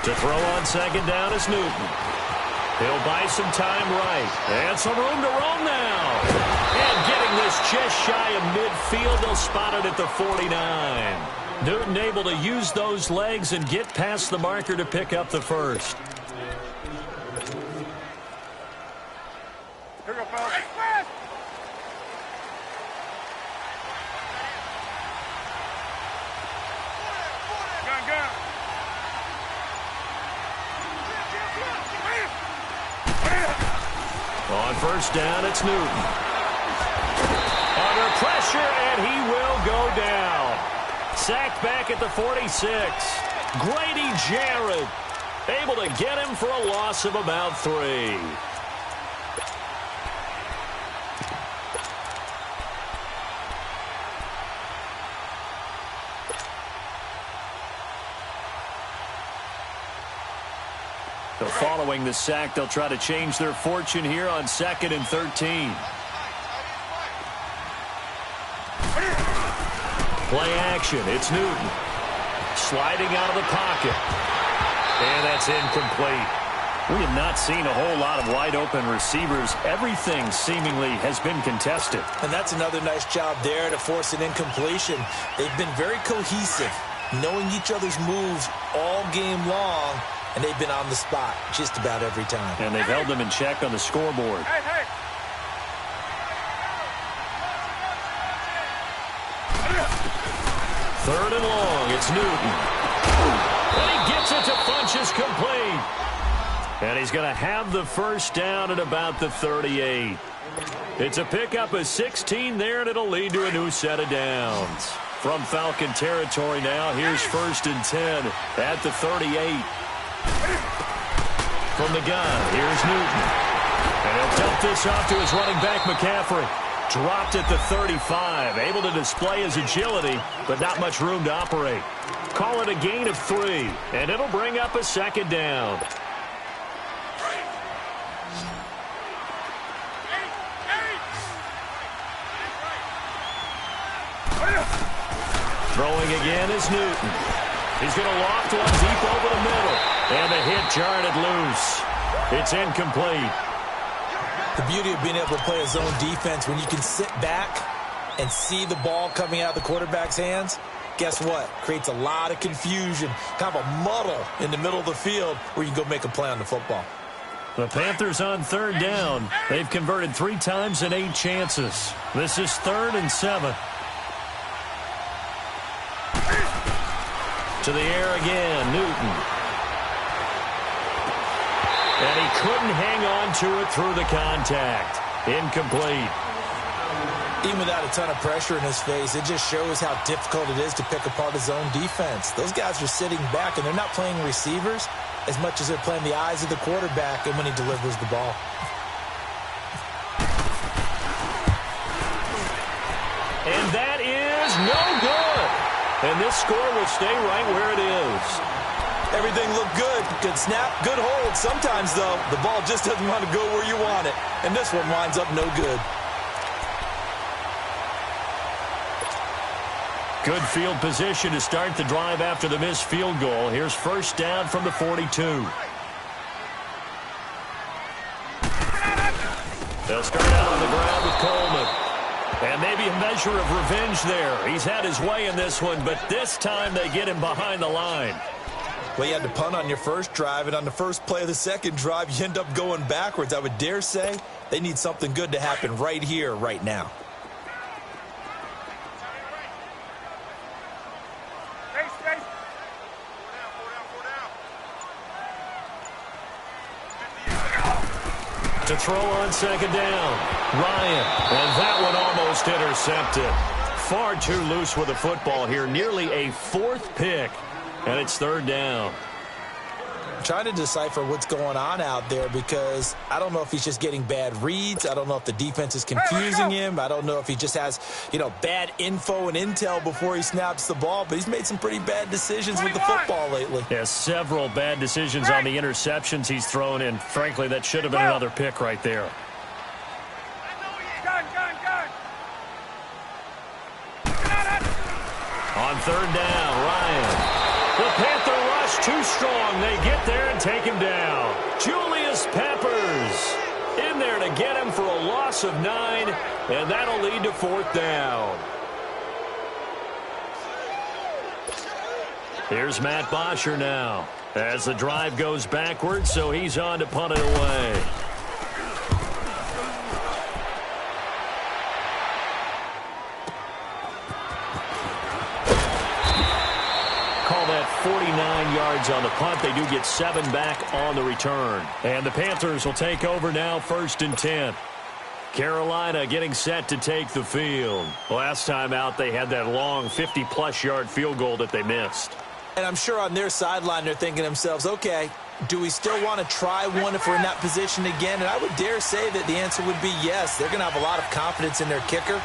[SPEAKER 1] To throw on second down is Newton. He'll buy some time right. And some room to roam now. And getting this just shy of midfield, they'll spot it at the 49. Newton able to use those legs and get past the marker to pick up the first.
[SPEAKER 3] Here we go, fellas. Gun.
[SPEAKER 1] On first down, it's Newton. Under pressure, and he will go down. Sacked back at the 46. Grady Jarrett able to get him for a loss of about 3. So following the sack, they'll try to change their fortune here on 2nd and 13. Play action. It's Newton. Sliding out of the pocket. And that's incomplete. We have not seen a whole lot of wide-open receivers. Everything seemingly has been contested.
[SPEAKER 2] And that's another nice job there to force an incompletion. They've been very cohesive, knowing each other's moves all game long, and they've been on the spot just about every time.
[SPEAKER 1] And they've held them in check on the scoreboard.
[SPEAKER 3] Hey.
[SPEAKER 1] 3rd and long. It's Newton. And he gets it to Funchess complete. And he's going to have the first down at about the 38. It's a pickup of 16 there, and it'll lead to a new set of downs. From Falcon territory now, here's 1st and 10 at the 38. From the gun, here's Newton. And he'll dump this off to his running back, McCaffrey. Dropped at the 35, able to display his agility, but not much room to operate. Call it a gain of 3, and it'll bring up a 2nd down. Throwing again is Newton. He's going to loft one deep over the middle, and the hit jarred it loose. It's incomplete.
[SPEAKER 2] The beauty of being able to play a zone defense, when you can sit back and see the ball coming out of the quarterback's hands, guess what? Creates a lot of confusion, kind of a muddle in the middle of the field where you can go make a play on the football.
[SPEAKER 1] The Panthers on 3rd down. They've converted 3 times in 8 chances. This is 3rd and 7. To the air again, Newton. And he couldn't hang on to it through the contact. Incomplete.
[SPEAKER 2] Even without a ton of pressure in his face, it just shows how difficult it is to pick apart his own defense. Those guys are sitting back, and they're not playing receivers as much as they're playing the eyes of the quarterback and when he delivers the ball.
[SPEAKER 1] And that is no good. And this score will stay right where it is.
[SPEAKER 2] Everything looked good. Good snap, good hold. Sometimes, though, the ball just doesn't want to go where you want it. And this one winds up no good.
[SPEAKER 1] Good field position to start the drive after the missed field goal. Here's 1st down from the 42. They'll start out on the ground with Coleman. And maybe a measure of revenge there. He's had his way in this one, but this time they get him behind the line.
[SPEAKER 2] Well, you had to punt on your first drive, and on the first play of the second drive, you end up going backwards. I would dare say they need something good to happen right here, right now.
[SPEAKER 3] Space. 4 down.
[SPEAKER 1] To throw on 2nd down, Ryan. And that one almost intercepted. Far too loose with the football here. Nearly a 4th pick. And it's 3rd down.
[SPEAKER 2] I'm trying to decipher what's going on out there because I don't know if he's just getting bad reads. I don't know if the defense is confusing him. I don't know if he just has, bad info and intel before he snaps the ball. But he's made some pretty bad decisions with the football lately.
[SPEAKER 1] Yeah, several bad decisions on the interceptions he's thrown in. Frankly, that should have been another pick right there.
[SPEAKER 3] Gun.
[SPEAKER 1] On 3rd down, Ryan. The Panther rush too strong. They get there and take him down. Julius Peppers in there to get him for a loss of 9, and that'll lead to 4th down. Here's Matt Bosher now as the drive goes backwards, so he's on to punt it away. Call that 49 yards on the punt. They do get 7 back on the return. And the Panthers will take over now, 1st and 10. Carolina getting set to take the field. Last time out, they had that long 50-plus yard field goal that they missed.
[SPEAKER 2] And I'm sure on their sideline they're thinking to themselves, okay, do we still want to try one if we're in that position again? And I would dare say that the answer would be yes. They're going to have a lot of confidence in their kicker.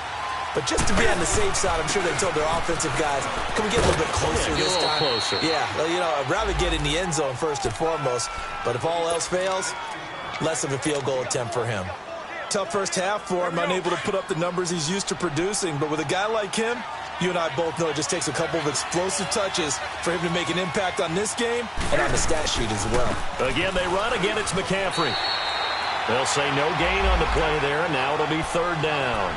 [SPEAKER 2] But just to be on the safe side, I'm sure they told their offensive guys, can we get a little bit closer this time?
[SPEAKER 1] Closer.
[SPEAKER 2] Yeah, I'd rather get in the end zone first and foremost. But if all else fails, less of a field goal attempt for him. Tough first half for him, unable to put up the numbers he's used to producing. But with a guy like him, you and I both know it just takes a couple of explosive touches for him to make an impact on this game and on the stat sheet as well.
[SPEAKER 1] Again, they run. Again, it's McCaffrey. They'll say no gain on the play there, and now it'll be 3rd down.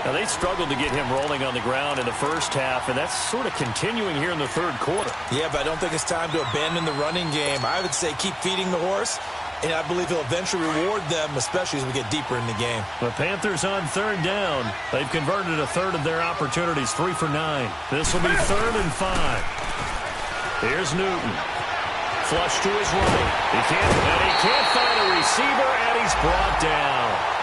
[SPEAKER 1] Now, they struggled to get him rolling on the ground in the first half, and that's sort of continuing here in the third quarter.
[SPEAKER 2] Yeah, but I don't think it's time to abandon the running game. I would say keep feeding the horse, and I believe he'll eventually reward them, especially as we get deeper in the game.
[SPEAKER 1] The Panthers on third down. They've converted a third of their opportunities, 3 for 9. This will be 3rd and 5. Here's Newton. Flush to his right. He can't find a receiver, and he's brought down.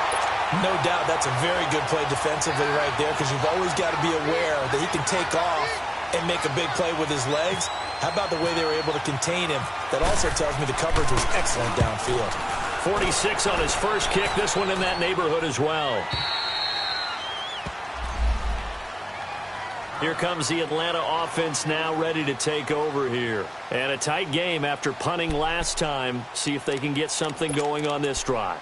[SPEAKER 2] No doubt that's a very good play defensively right there, because you've always got to be aware that he can take off and make a big play with his legs. How about the way they were able to contain him? That also tells me the coverage was excellent downfield.
[SPEAKER 1] 46 on his first kick. This one in that neighborhood as well. Here comes the Atlanta offense now ready to take over here. And a tight game after punting last time. See if they can get something going on this drive.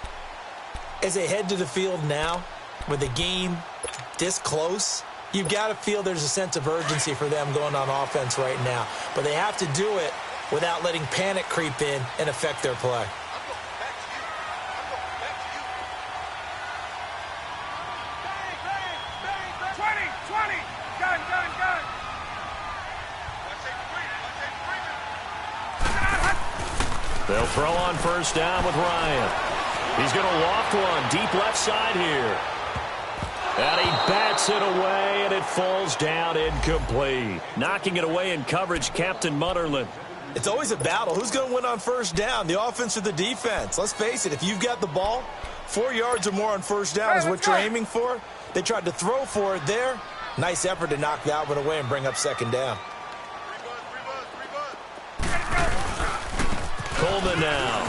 [SPEAKER 2] As they head to the field now, with the game this close, you've got to feel there's a sense of urgency for them going on offense right now. But they have to do it without letting panic creep in and affect their play.
[SPEAKER 1] They'll throw on first down with Ryan. He's going to loft one deep left side here. And he bats it away, and it falls down incomplete. Knocking it away in coverage, Captain Mutterland.
[SPEAKER 2] It's always a battle. Who's going to win on first down, the offense or the defense? Let's face it, if you've got the ball, 4 yards or more on first down is what you're aiming for. They tried to throw for it there. Nice effort to knock that one away and bring up second down.
[SPEAKER 1] Coleman now.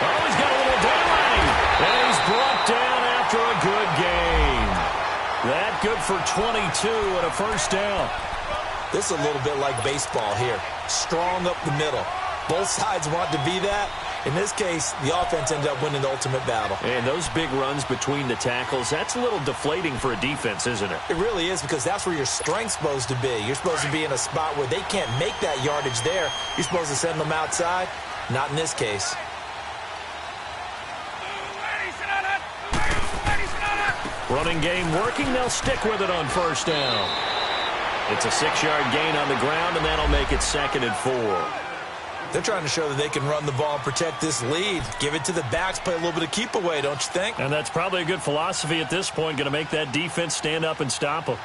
[SPEAKER 1] Oh, he's got a little daylight. And he's brought down after a good game. That good for 22 and a first down.
[SPEAKER 2] This is a little bit like baseball here. Strong up the middle. Both sides want to be that. In this case, the offense ended up winning the ultimate battle.
[SPEAKER 1] And those big runs between the tackles, that's a little deflating for a defense, isn't it?
[SPEAKER 2] It really is, because that's where your strength's supposed to be. You're supposed to be in a spot where they can't make that yardage there. You're supposed to send them outside. Not in this case.
[SPEAKER 1] Running game working. They'll stick with it on first down. It's a 6-yard gain on the ground, and that'll make it 2nd and 4.
[SPEAKER 2] They're trying to show that they can run the ball and protect this lead. Give it to the backs, play a little bit of keep away, don't you think?
[SPEAKER 1] And that's probably a good philosophy at this point, going to make that defense stand up and stop them.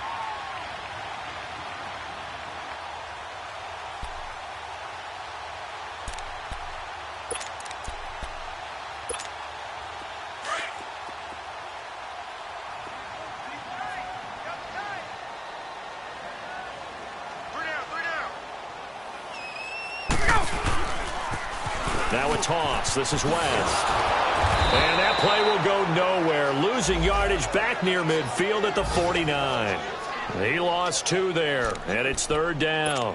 [SPEAKER 1] Now a toss. This is West. And that play will go nowhere. Losing yardage back near midfield at the 49. He lost 2 there, and it's 3rd down.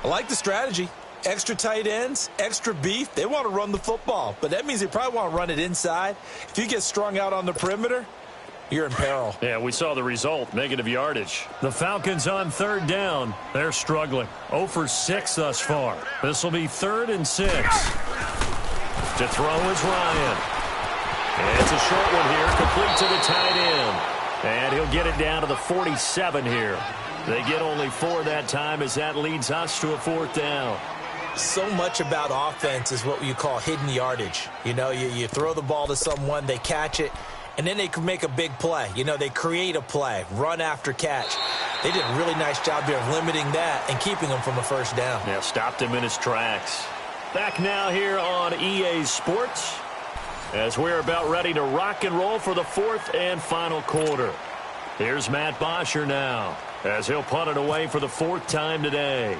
[SPEAKER 2] I like the strategy. Extra tight ends, extra beef. They want to run the football, but that means they probably want to run it inside. If you get strung out on the perimeter, you're in peril.
[SPEAKER 1] Yeah, we saw the result, negative yardage. The Falcons on 3rd down. They're struggling. 0 for 6 thus far. This will be 3rd and 6. To throw is Ryan. And it's a short one here, complete to the tight end. And he'll get it down to the 47 here. They get only 4 that time, as that leads us to a 4th down.
[SPEAKER 2] So much about offense is what you call hidden yardage. You know, you throw the ball to someone, they catch it, and then they can make a big play. You know, they create a play, run after catch. They did a really nice job here of limiting that and keeping him from a first down.
[SPEAKER 1] Yeah, stopped him in his tracks. Back now here on EA Sports, as we're about ready to rock and roll for the 4th and final quarter. Here's Matt Bosher now, as he'll punt it away for the 4th time today.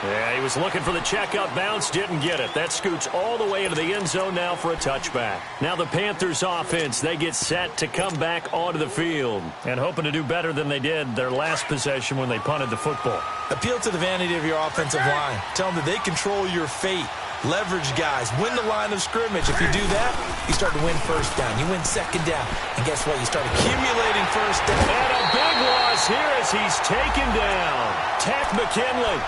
[SPEAKER 1] Yeah, he was looking for the checkout bounce, didn't get it. That scoots all the way into the end zone now for a touchback. Now the Panthers offense, they get set to come back onto the field and hoping to do better than they did their last possession when they punted the football.
[SPEAKER 2] Appeal to the vanity of your offensive line. Tell them that they control your fate. Leverage guys. Win the line of scrimmage. If you do that, you start to win first down. You win second down. And guess what? You start accumulating first down.
[SPEAKER 1] And a big loss here as he's taken down. Takk McKinley.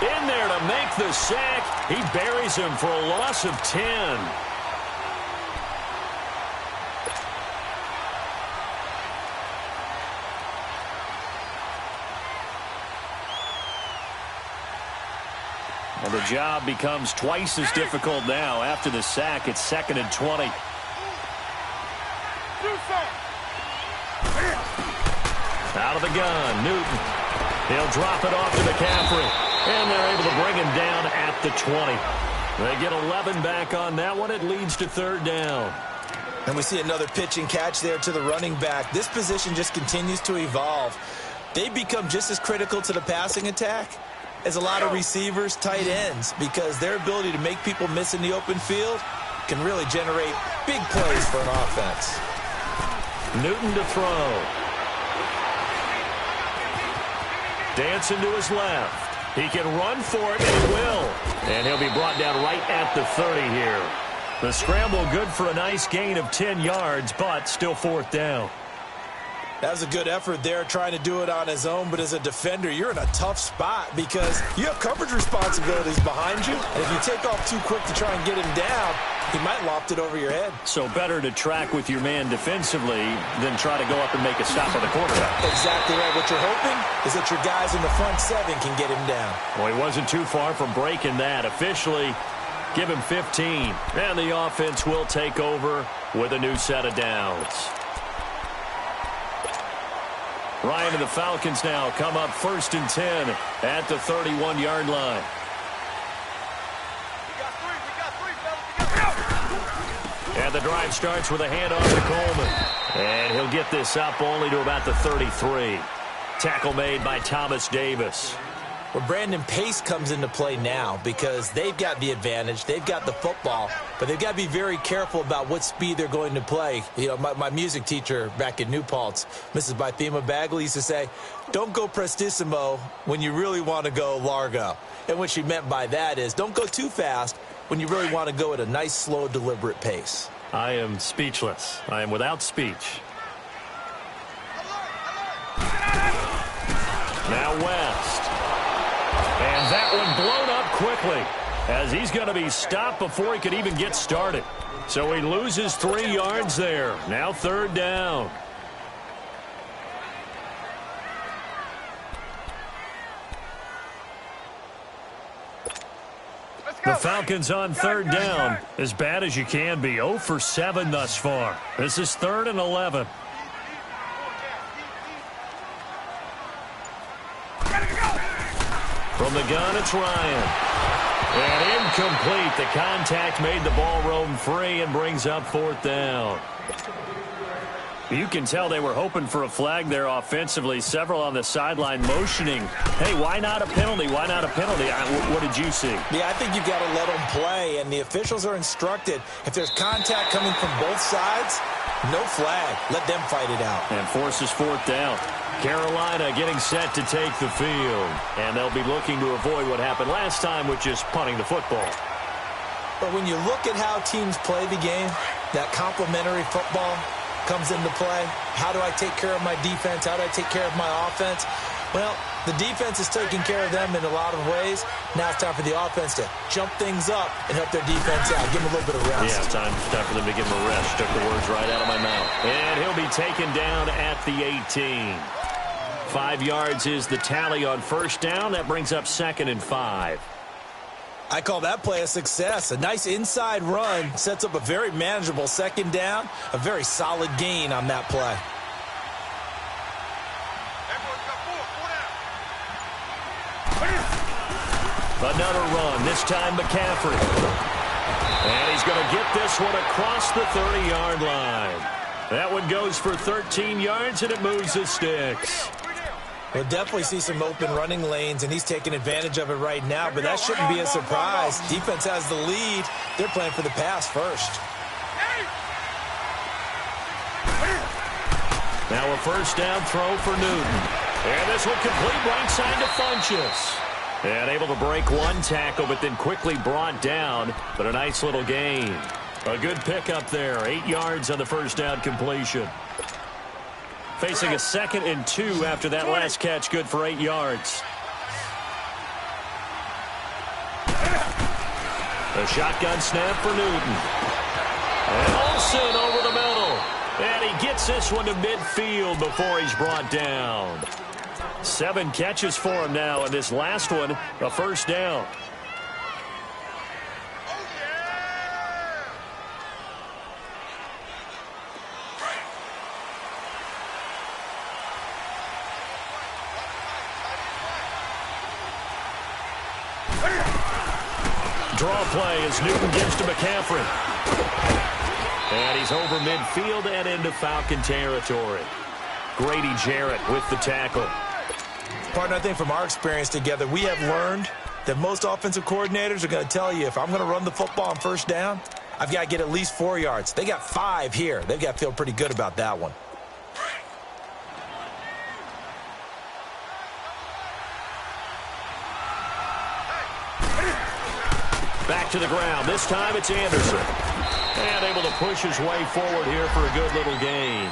[SPEAKER 1] In there to make the sack. He buries him for a loss of 10. Well, the job becomes twice as difficult now. After the sack, it's 2nd and 20. Out of the gun, Newton. He'll drop it off to McCaffrey. And they're able to bring him down at the 20. They get 11 back on that one. It leads to 3rd down.
[SPEAKER 2] And we see another pitch and catch there to the running back. This position just continues to evolve. They become just as critical to the passing attack as a lot of receivers, tight ends, because their ability to make people miss in the open field can really generate big plays for an offense.
[SPEAKER 1] Newton to throw. Dancing to his left. He can run for it, and he will. And he'll be brought down right at the 30 here. The scramble good for a nice gain of 10 yards, but still 4th down.
[SPEAKER 2] That was a good effort there, trying to do it on his own. But as a defender, you're in a tough spot because you have coverage responsibilities behind you. And if you take off too quick to try and get him down, he might loft it over your head.
[SPEAKER 1] So better to track with your man defensively than try to go up and make a stop on the quarterback.
[SPEAKER 2] Exactly right. What you're hoping is that your guys in the front 7 can get him down.
[SPEAKER 1] Well, he wasn't too far from breaking that. Officially, give him 15. And the offense will take over with a new set of downs. Ryan and the Falcons now come up 1st and 10 at the 31-yard line. And the drive starts with a handoff to Coleman. And he'll get this up only to about the 33. Tackle made by Thomas Davis.
[SPEAKER 2] Well, Brandon, pace comes into play now because they've got the advantage. They've got the football, but they've got to be very careful about what speed they're going to play. You know, my music teacher back in New Paltz, Mrs. Bythema Bagley, used to say, don't go prestissimo when you really want to go largo. And what she meant by that is don't go too fast when you really want to go at a nice, slow, deliberate pace.
[SPEAKER 1] I am speechless. I am without speech. Now West. And that one blown up quickly as he's going to be stopped before he could even get started. So he loses 3 yards there. Now 3rd down. The Falcons on 3rd down. As bad as you can be. 0 for 7 thus far. This is 3rd and 11. From the gun, it's Ryan. And incomplete. The contact made the ball roam free and brings up 4th down. You can tell they were hoping for a flag there offensively. Several on the sideline motioning. Hey, why not a penalty? Why not a penalty? What did you see?
[SPEAKER 2] Yeah, I think you've got to let them play, and the officials are instructed. If there's contact coming from both sides, no flag. Let them fight it out.
[SPEAKER 1] And forces 4th down. Carolina getting set to take the field. And they'll be looking to avoid what happened last time, which is punting the football.
[SPEAKER 2] But when you look at how teams play the game, that complementary football comes into play. How do I take care of my defense? How do I take care of my offense? Well, the defense is taking care of them in a lot of ways. Now it's time for the offense to jump things up and help their defense out. Give them a little bit of rest.
[SPEAKER 1] Yeah, time for them to give him a rest. Took the words right out of my mouth. And he'll be taken down at the 18. 5 yards is the tally on 1st down. That brings up 2nd and 5.
[SPEAKER 2] I call that play a success. A nice inside run sets up a very manageable 2nd down. A very solid gain on that play.
[SPEAKER 1] Another run, this time McCaffrey. And he's going to get this one across the 30-yard line. That one goes for 13 yards, and it moves the sticks.
[SPEAKER 2] We'll definitely see some open running lanes, and he's taking advantage of it right now, but that shouldn't be a surprise. Defense has the lead. They're playing for the pass first.
[SPEAKER 1] Now a 1st down throw for Newton. And this one complete right side to Funchess. And able to break one tackle, but then quickly brought down. But a nice little gain. A good pickup there. 8 yards on the 1st down completion. Facing a 2nd and 2 after that last catch, good for 8 yards. A shotgun snap for Newton. And Olsen over the middle. And he gets this one to midfield before he's brought down. 7 catches for him now, and this last one, a first down. Draw play as Newton gives to McCaffrey. And he's over midfield and into Falcon territory. Grady Jarrett with the tackle.
[SPEAKER 2] Partner, I think from our experience together, we have learned that most offensive coordinators are going to tell you, if I'm going to run the football on first down, I've got to get at least 4 yards. They got 5 here. They've got to feel pretty good about that one.
[SPEAKER 1] Back to the ground. This time it's Anderson. And able to push his way forward here for a good little gain.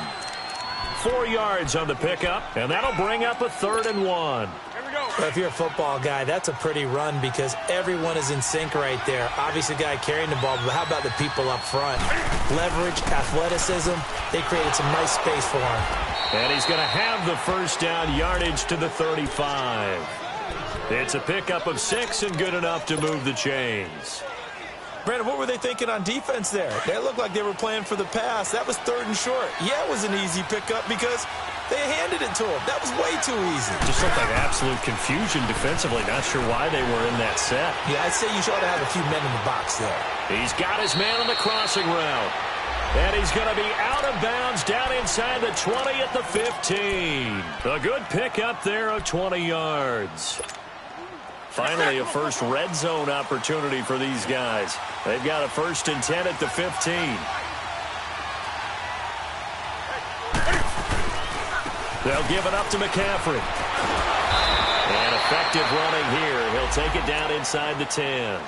[SPEAKER 1] 4 yards on the pickup, and that'll bring up a 3rd and 1.
[SPEAKER 2] Well, if you're a football guy, that's a pretty run because everyone is in sync right there. Obviously, the guy carrying the ball, but how about the people up front? Leverage, athleticism, they created some nice space for him.
[SPEAKER 1] And he's going to have the first down, yardage to the 35. It's a pickup of 6 and good enough to move the chains.
[SPEAKER 2] Brandon, what were they thinking on defense there? They looked like they were playing for the pass. That was 3rd and short. Yeah, it was an easy pickup because they handed it to him. That was way too easy.
[SPEAKER 1] Just looked like absolute confusion defensively. Not sure why they were in that set.
[SPEAKER 2] Yeah, I'd say you should have a few men in the box there.
[SPEAKER 1] He's got his man on the crossing route. And he's going to be out of bounds down inside the 20 at the 15. A good pickup there of 20 yards. Finally, a first red zone opportunity for these guys. They've got a 1st and 10 at the 15. They'll give it up to McCaffrey. And effective running here. He'll take it down inside the 10.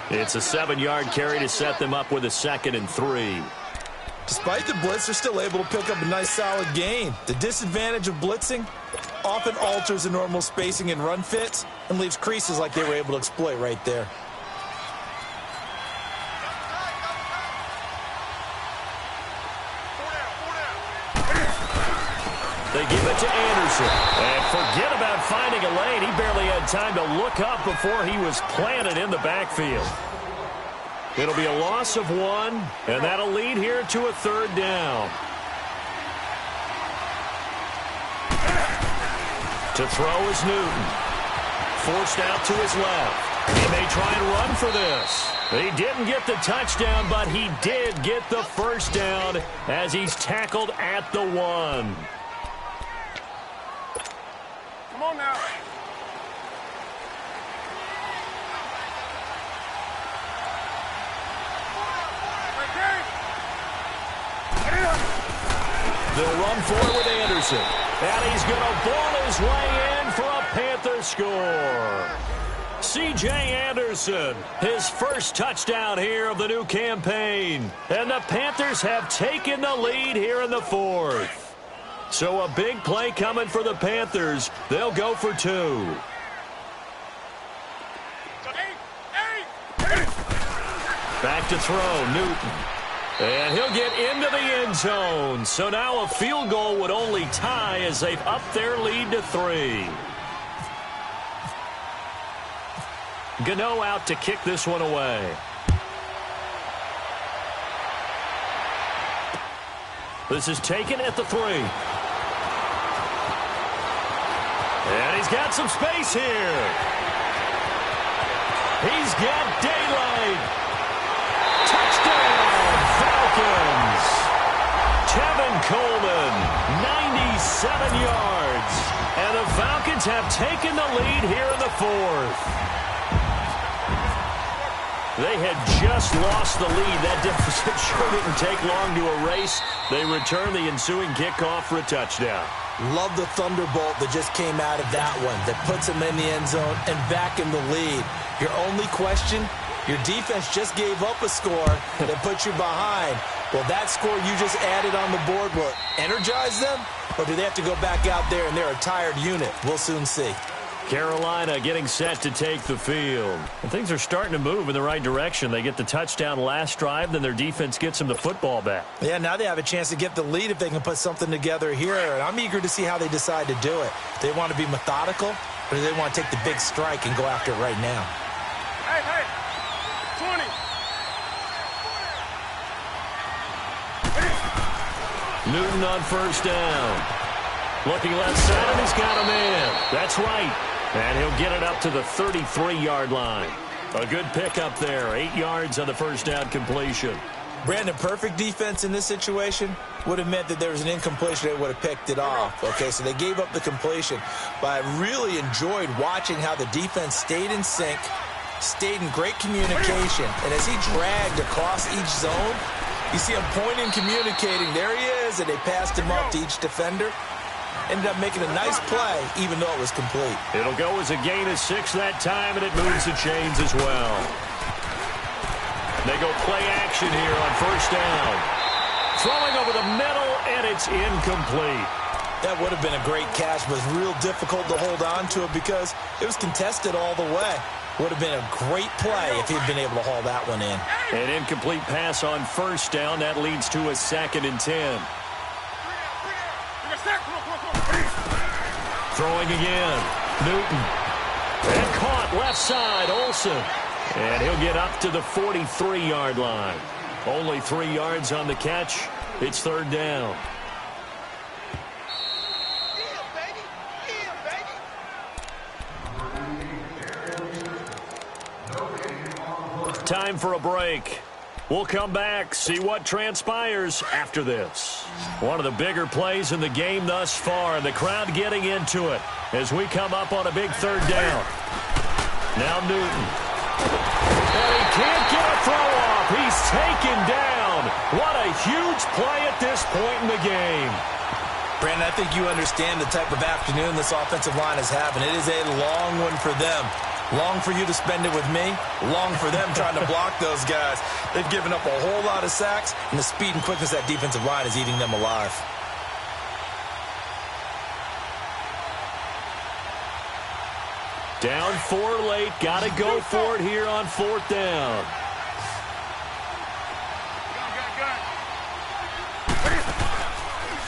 [SPEAKER 1] It's a 7-yard carry to set them up with a 2nd and 3.
[SPEAKER 2] Despite the blitz, they're still able to pick up a nice solid gain. The disadvantage of blitzing often alters the normal spacing and run fits and leaves creases like they were able to exploit right there.
[SPEAKER 1] They give it to Anderson. And forget about finding a lane. He barely had time to look up before he was planted in the backfield. It'll be a loss of 1, and that'll lead here to a 3rd down. To throw is Newton. Forced out to his left. He may try and run for this. He didn't get the touchdown, but he did get the first down as he's tackled at the 1.
[SPEAKER 3] Come on now.
[SPEAKER 1] They'll run forward with Anderson. And he's going to ball his way in for a Panther score. C.J. Anderson, his first touchdown here of the new campaign. And the Panthers have taken the lead here in the 4th. So a big play coming for the Panthers. They'll go for 2. Back to throw, Newton. And he'll get into the end zone. So now a field goal would only tie as they've upped their lead to 3. Gano out to kick this one away. This is taken at the 3. And he's got some space here. He's got daylight. Touchdown, Falcons. Tevin Coleman, 97 yards. And the Falcons have taken the lead here in the 4th. They had just lost the lead. That deficit sure didn't take long to erase. They return the ensuing kickoff for a touchdown.
[SPEAKER 2] Love the thunderbolt that just came out of that one that puts them in the end zone and back in the lead. Your only question, your defense just gave up a score that put you behind. Will that score you just added on the board will energize them? Or do they have to go back out there and they're a tired unit? We'll soon see.
[SPEAKER 1] Carolina getting set to take the field. And things are starting to move in the right direction. They get the touchdown last drive, then their defense gets them the football back.
[SPEAKER 2] Yeah, now they have a chance to get the lead if they can put something together here. And I'm eager to see how they decide to do it. Do they want to be methodical, or do they want to take the big strike and go after it right now?
[SPEAKER 3] Hey, 20.
[SPEAKER 1] Newton on first down. Looking left side, and he's got him in. That's right. And he'll get it up to the 33-yard line. A good pickup there. 8 yards on the first down completion.
[SPEAKER 2] Brandon, perfect defense in this situation would have meant that there was an incompletion. They would have picked it off. Okay, so they gave up the completion. But I really enjoyed watching how the defense stayed in sync, stayed in great communication. And as he dragged across each zone, you see him pointing, communicating. There he is, and they passed him up to each defender. Ended up making a nice play, even though it was complete.
[SPEAKER 1] It'll go as a gain of 6 that time, and it moves the chains as well. They go play action here on first down. Throwing over the middle, and it's incomplete.
[SPEAKER 2] That would have been a great catch, but it's real difficult to hold on to it because it was contested all the way. Would have been a great play if he'd been able to haul that one in.
[SPEAKER 1] An incomplete pass on first down. That leads to a 2nd and 10. Throwing again. Newton. And caught left side. Olsen. And he'll get up to the 43-yard line. Only 3 yards on the catch. It's third down. Time for a break. We'll come back, see what transpires after this. One of the bigger plays in the game thus far, and the crowd getting into it as we come up on a big third down. Now Newton. And he can't get a throw off. He's taken down. What a huge play at this point in the game.
[SPEAKER 2] Brandon, I think you understand the type of afternoon this offensive line is having. It is a long one for them. Long for you to spend it with me. Long for them trying to block those guys. They've given up a whole lot of sacks, and the speed and quickness of that defensive line is eating them alive.
[SPEAKER 1] Down 4 late. Got to go for it here on fourth down.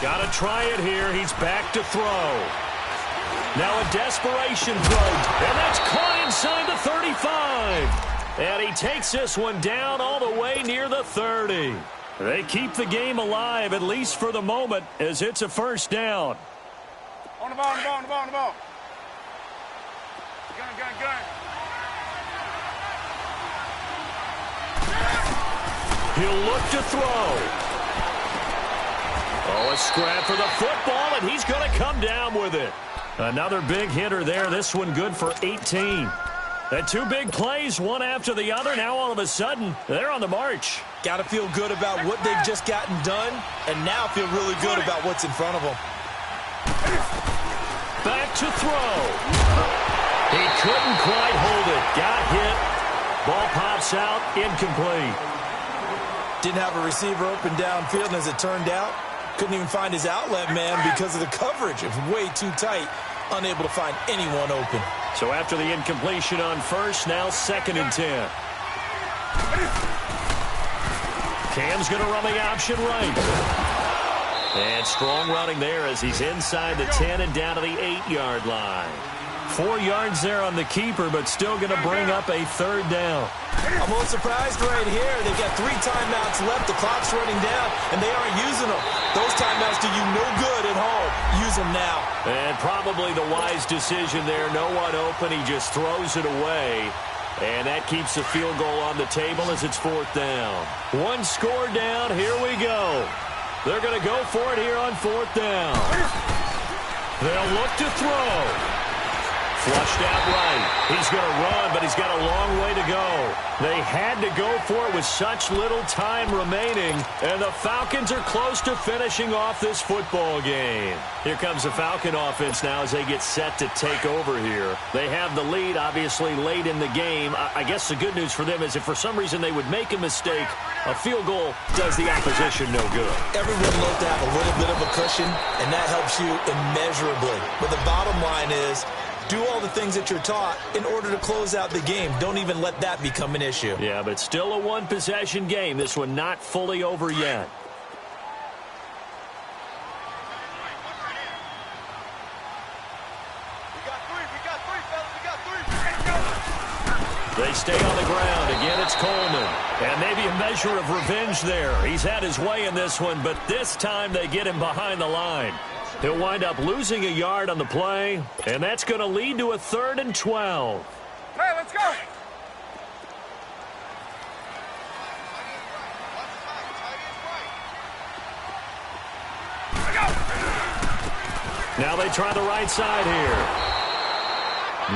[SPEAKER 1] Got to try it here. He's back to throw. Now a desperation throw, and that's caught inside the 35. And he takes this one down all the way near the 30. They keep the game alive, at least for the moment, as it's a first down.
[SPEAKER 3] On the ball, on the ball, on the ball, on the ball. Gun.
[SPEAKER 1] He'll look to throw. Oh, a scrap for the football, and he's going to come down with it. Another big hitter there. This one good for 18. And 2 big plays, one after the other. Now all of a sudden, they're on the march.
[SPEAKER 2] Got to feel good about what they've just gotten done, and now feel really good about what's in front of them.
[SPEAKER 1] Back to throw. He couldn't quite hold it. Got hit. Ball pops out. Incomplete.
[SPEAKER 2] Didn't have a receiver open downfield, and as it turned out, couldn't even find his outlet man because of the coverage. It was way too tight. Unable to find anyone open.
[SPEAKER 1] So after the incompletion on first, now 2nd and 10. Cam's going to run the option right. And strong running there as he's inside the 10 and down to the 8-yard line. 4 yards there on the keeper, but still going to bring up a third down.
[SPEAKER 2] I'm a little surprised right here. They've got 3 timeouts left. The clock's running down, and they aren't using them. Those timeouts do you no good at home. Use them now.
[SPEAKER 1] And probably the wise decision there. No one open. He just throws it away. And that keeps the field goal on the table as it's fourth down. 1 score down. Here we go. They're going to go for it here on fourth down. They'll look to throw. Flushed out right. He's going to run, but he's got a long way to go. They had to go for it with such little time remaining, and the Falcons are close to finishing off this football game. Here comes the Falcon offense now as they get set to take over here. They have the lead, obviously, late in the game. I guess the good news for them is if for some reason they would make a mistake, a field goal does the opposition no good.
[SPEAKER 2] Everyone loves to have a little bit of a cushion, and that helps you immeasurably. But the bottom line is, Do all the things that you're taught in order to close out the game. Don't even let that become an issue.
[SPEAKER 1] Yeah, but still a one-possession game. This one not fully over yet. They stay on the ground. Again, it's Coleman. And maybe a measure of revenge there. He's had his way in this one, but this time they get him behind the line. He'll wind up losing a yard on the play, and that's going to lead to a 3rd and 12.
[SPEAKER 3] Hey, let's go.
[SPEAKER 1] Now they try the right side here.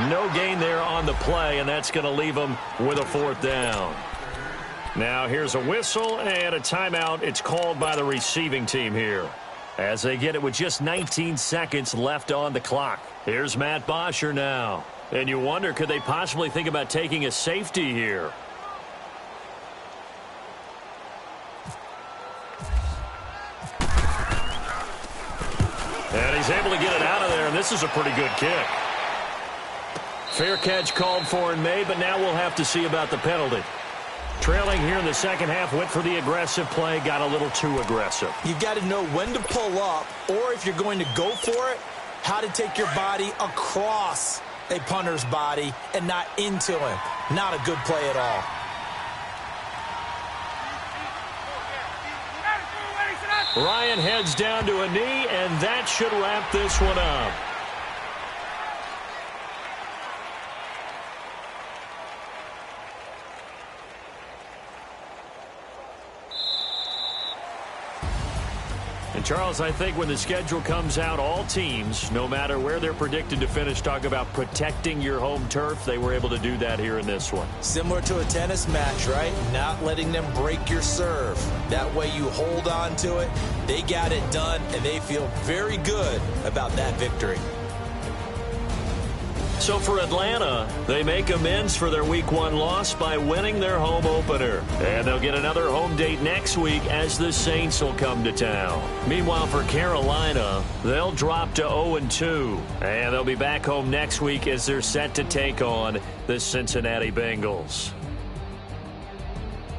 [SPEAKER 1] No gain there on the play, and that's going to leave them with a 4th down. Now here's a whistle and a timeout. It's called by the receiving team here, as they get it with just 19 seconds left on the clock. Here's Matt Bosher now. And you wonder, could they possibly think about taking a safety here? And he's able to get it out of there, and this is a pretty good kick. Fair catch called for and made, but now we'll have to see about the penalty. Trailing here in the second half, went for the aggressive play, got a little too aggressive.
[SPEAKER 2] You've got to know when to pull up, or if you're going to go for it, how to take your body across a punter's body and not into him. Not a good play at all.
[SPEAKER 1] Ryan heads down to a knee, and that should wrap this one up. And Charles, I think when the schedule comes out, all teams, no matter where they're predicted to finish, talk about protecting your home turf. They were able to do that here in this one.
[SPEAKER 2] Similar to a tennis match, right? Not letting them break your serve. That way you hold on to it. They got it done, and they feel very good about that victory.
[SPEAKER 1] So for Atlanta, they make amends for their Week 1 loss by winning their home opener. And they'll get another home date next week as the Saints will come to town. Meanwhile, for Carolina, they'll drop to 0-2. And they'll be back home next week as they're set to take on the Cincinnati Bengals.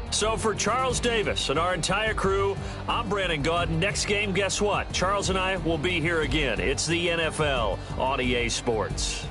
[SPEAKER 1] So for Charles Davis and our entire crew, I'm Brandon Gaudin. Next game, guess what? Charles and I will be here again. It's the NFL on EA Sports.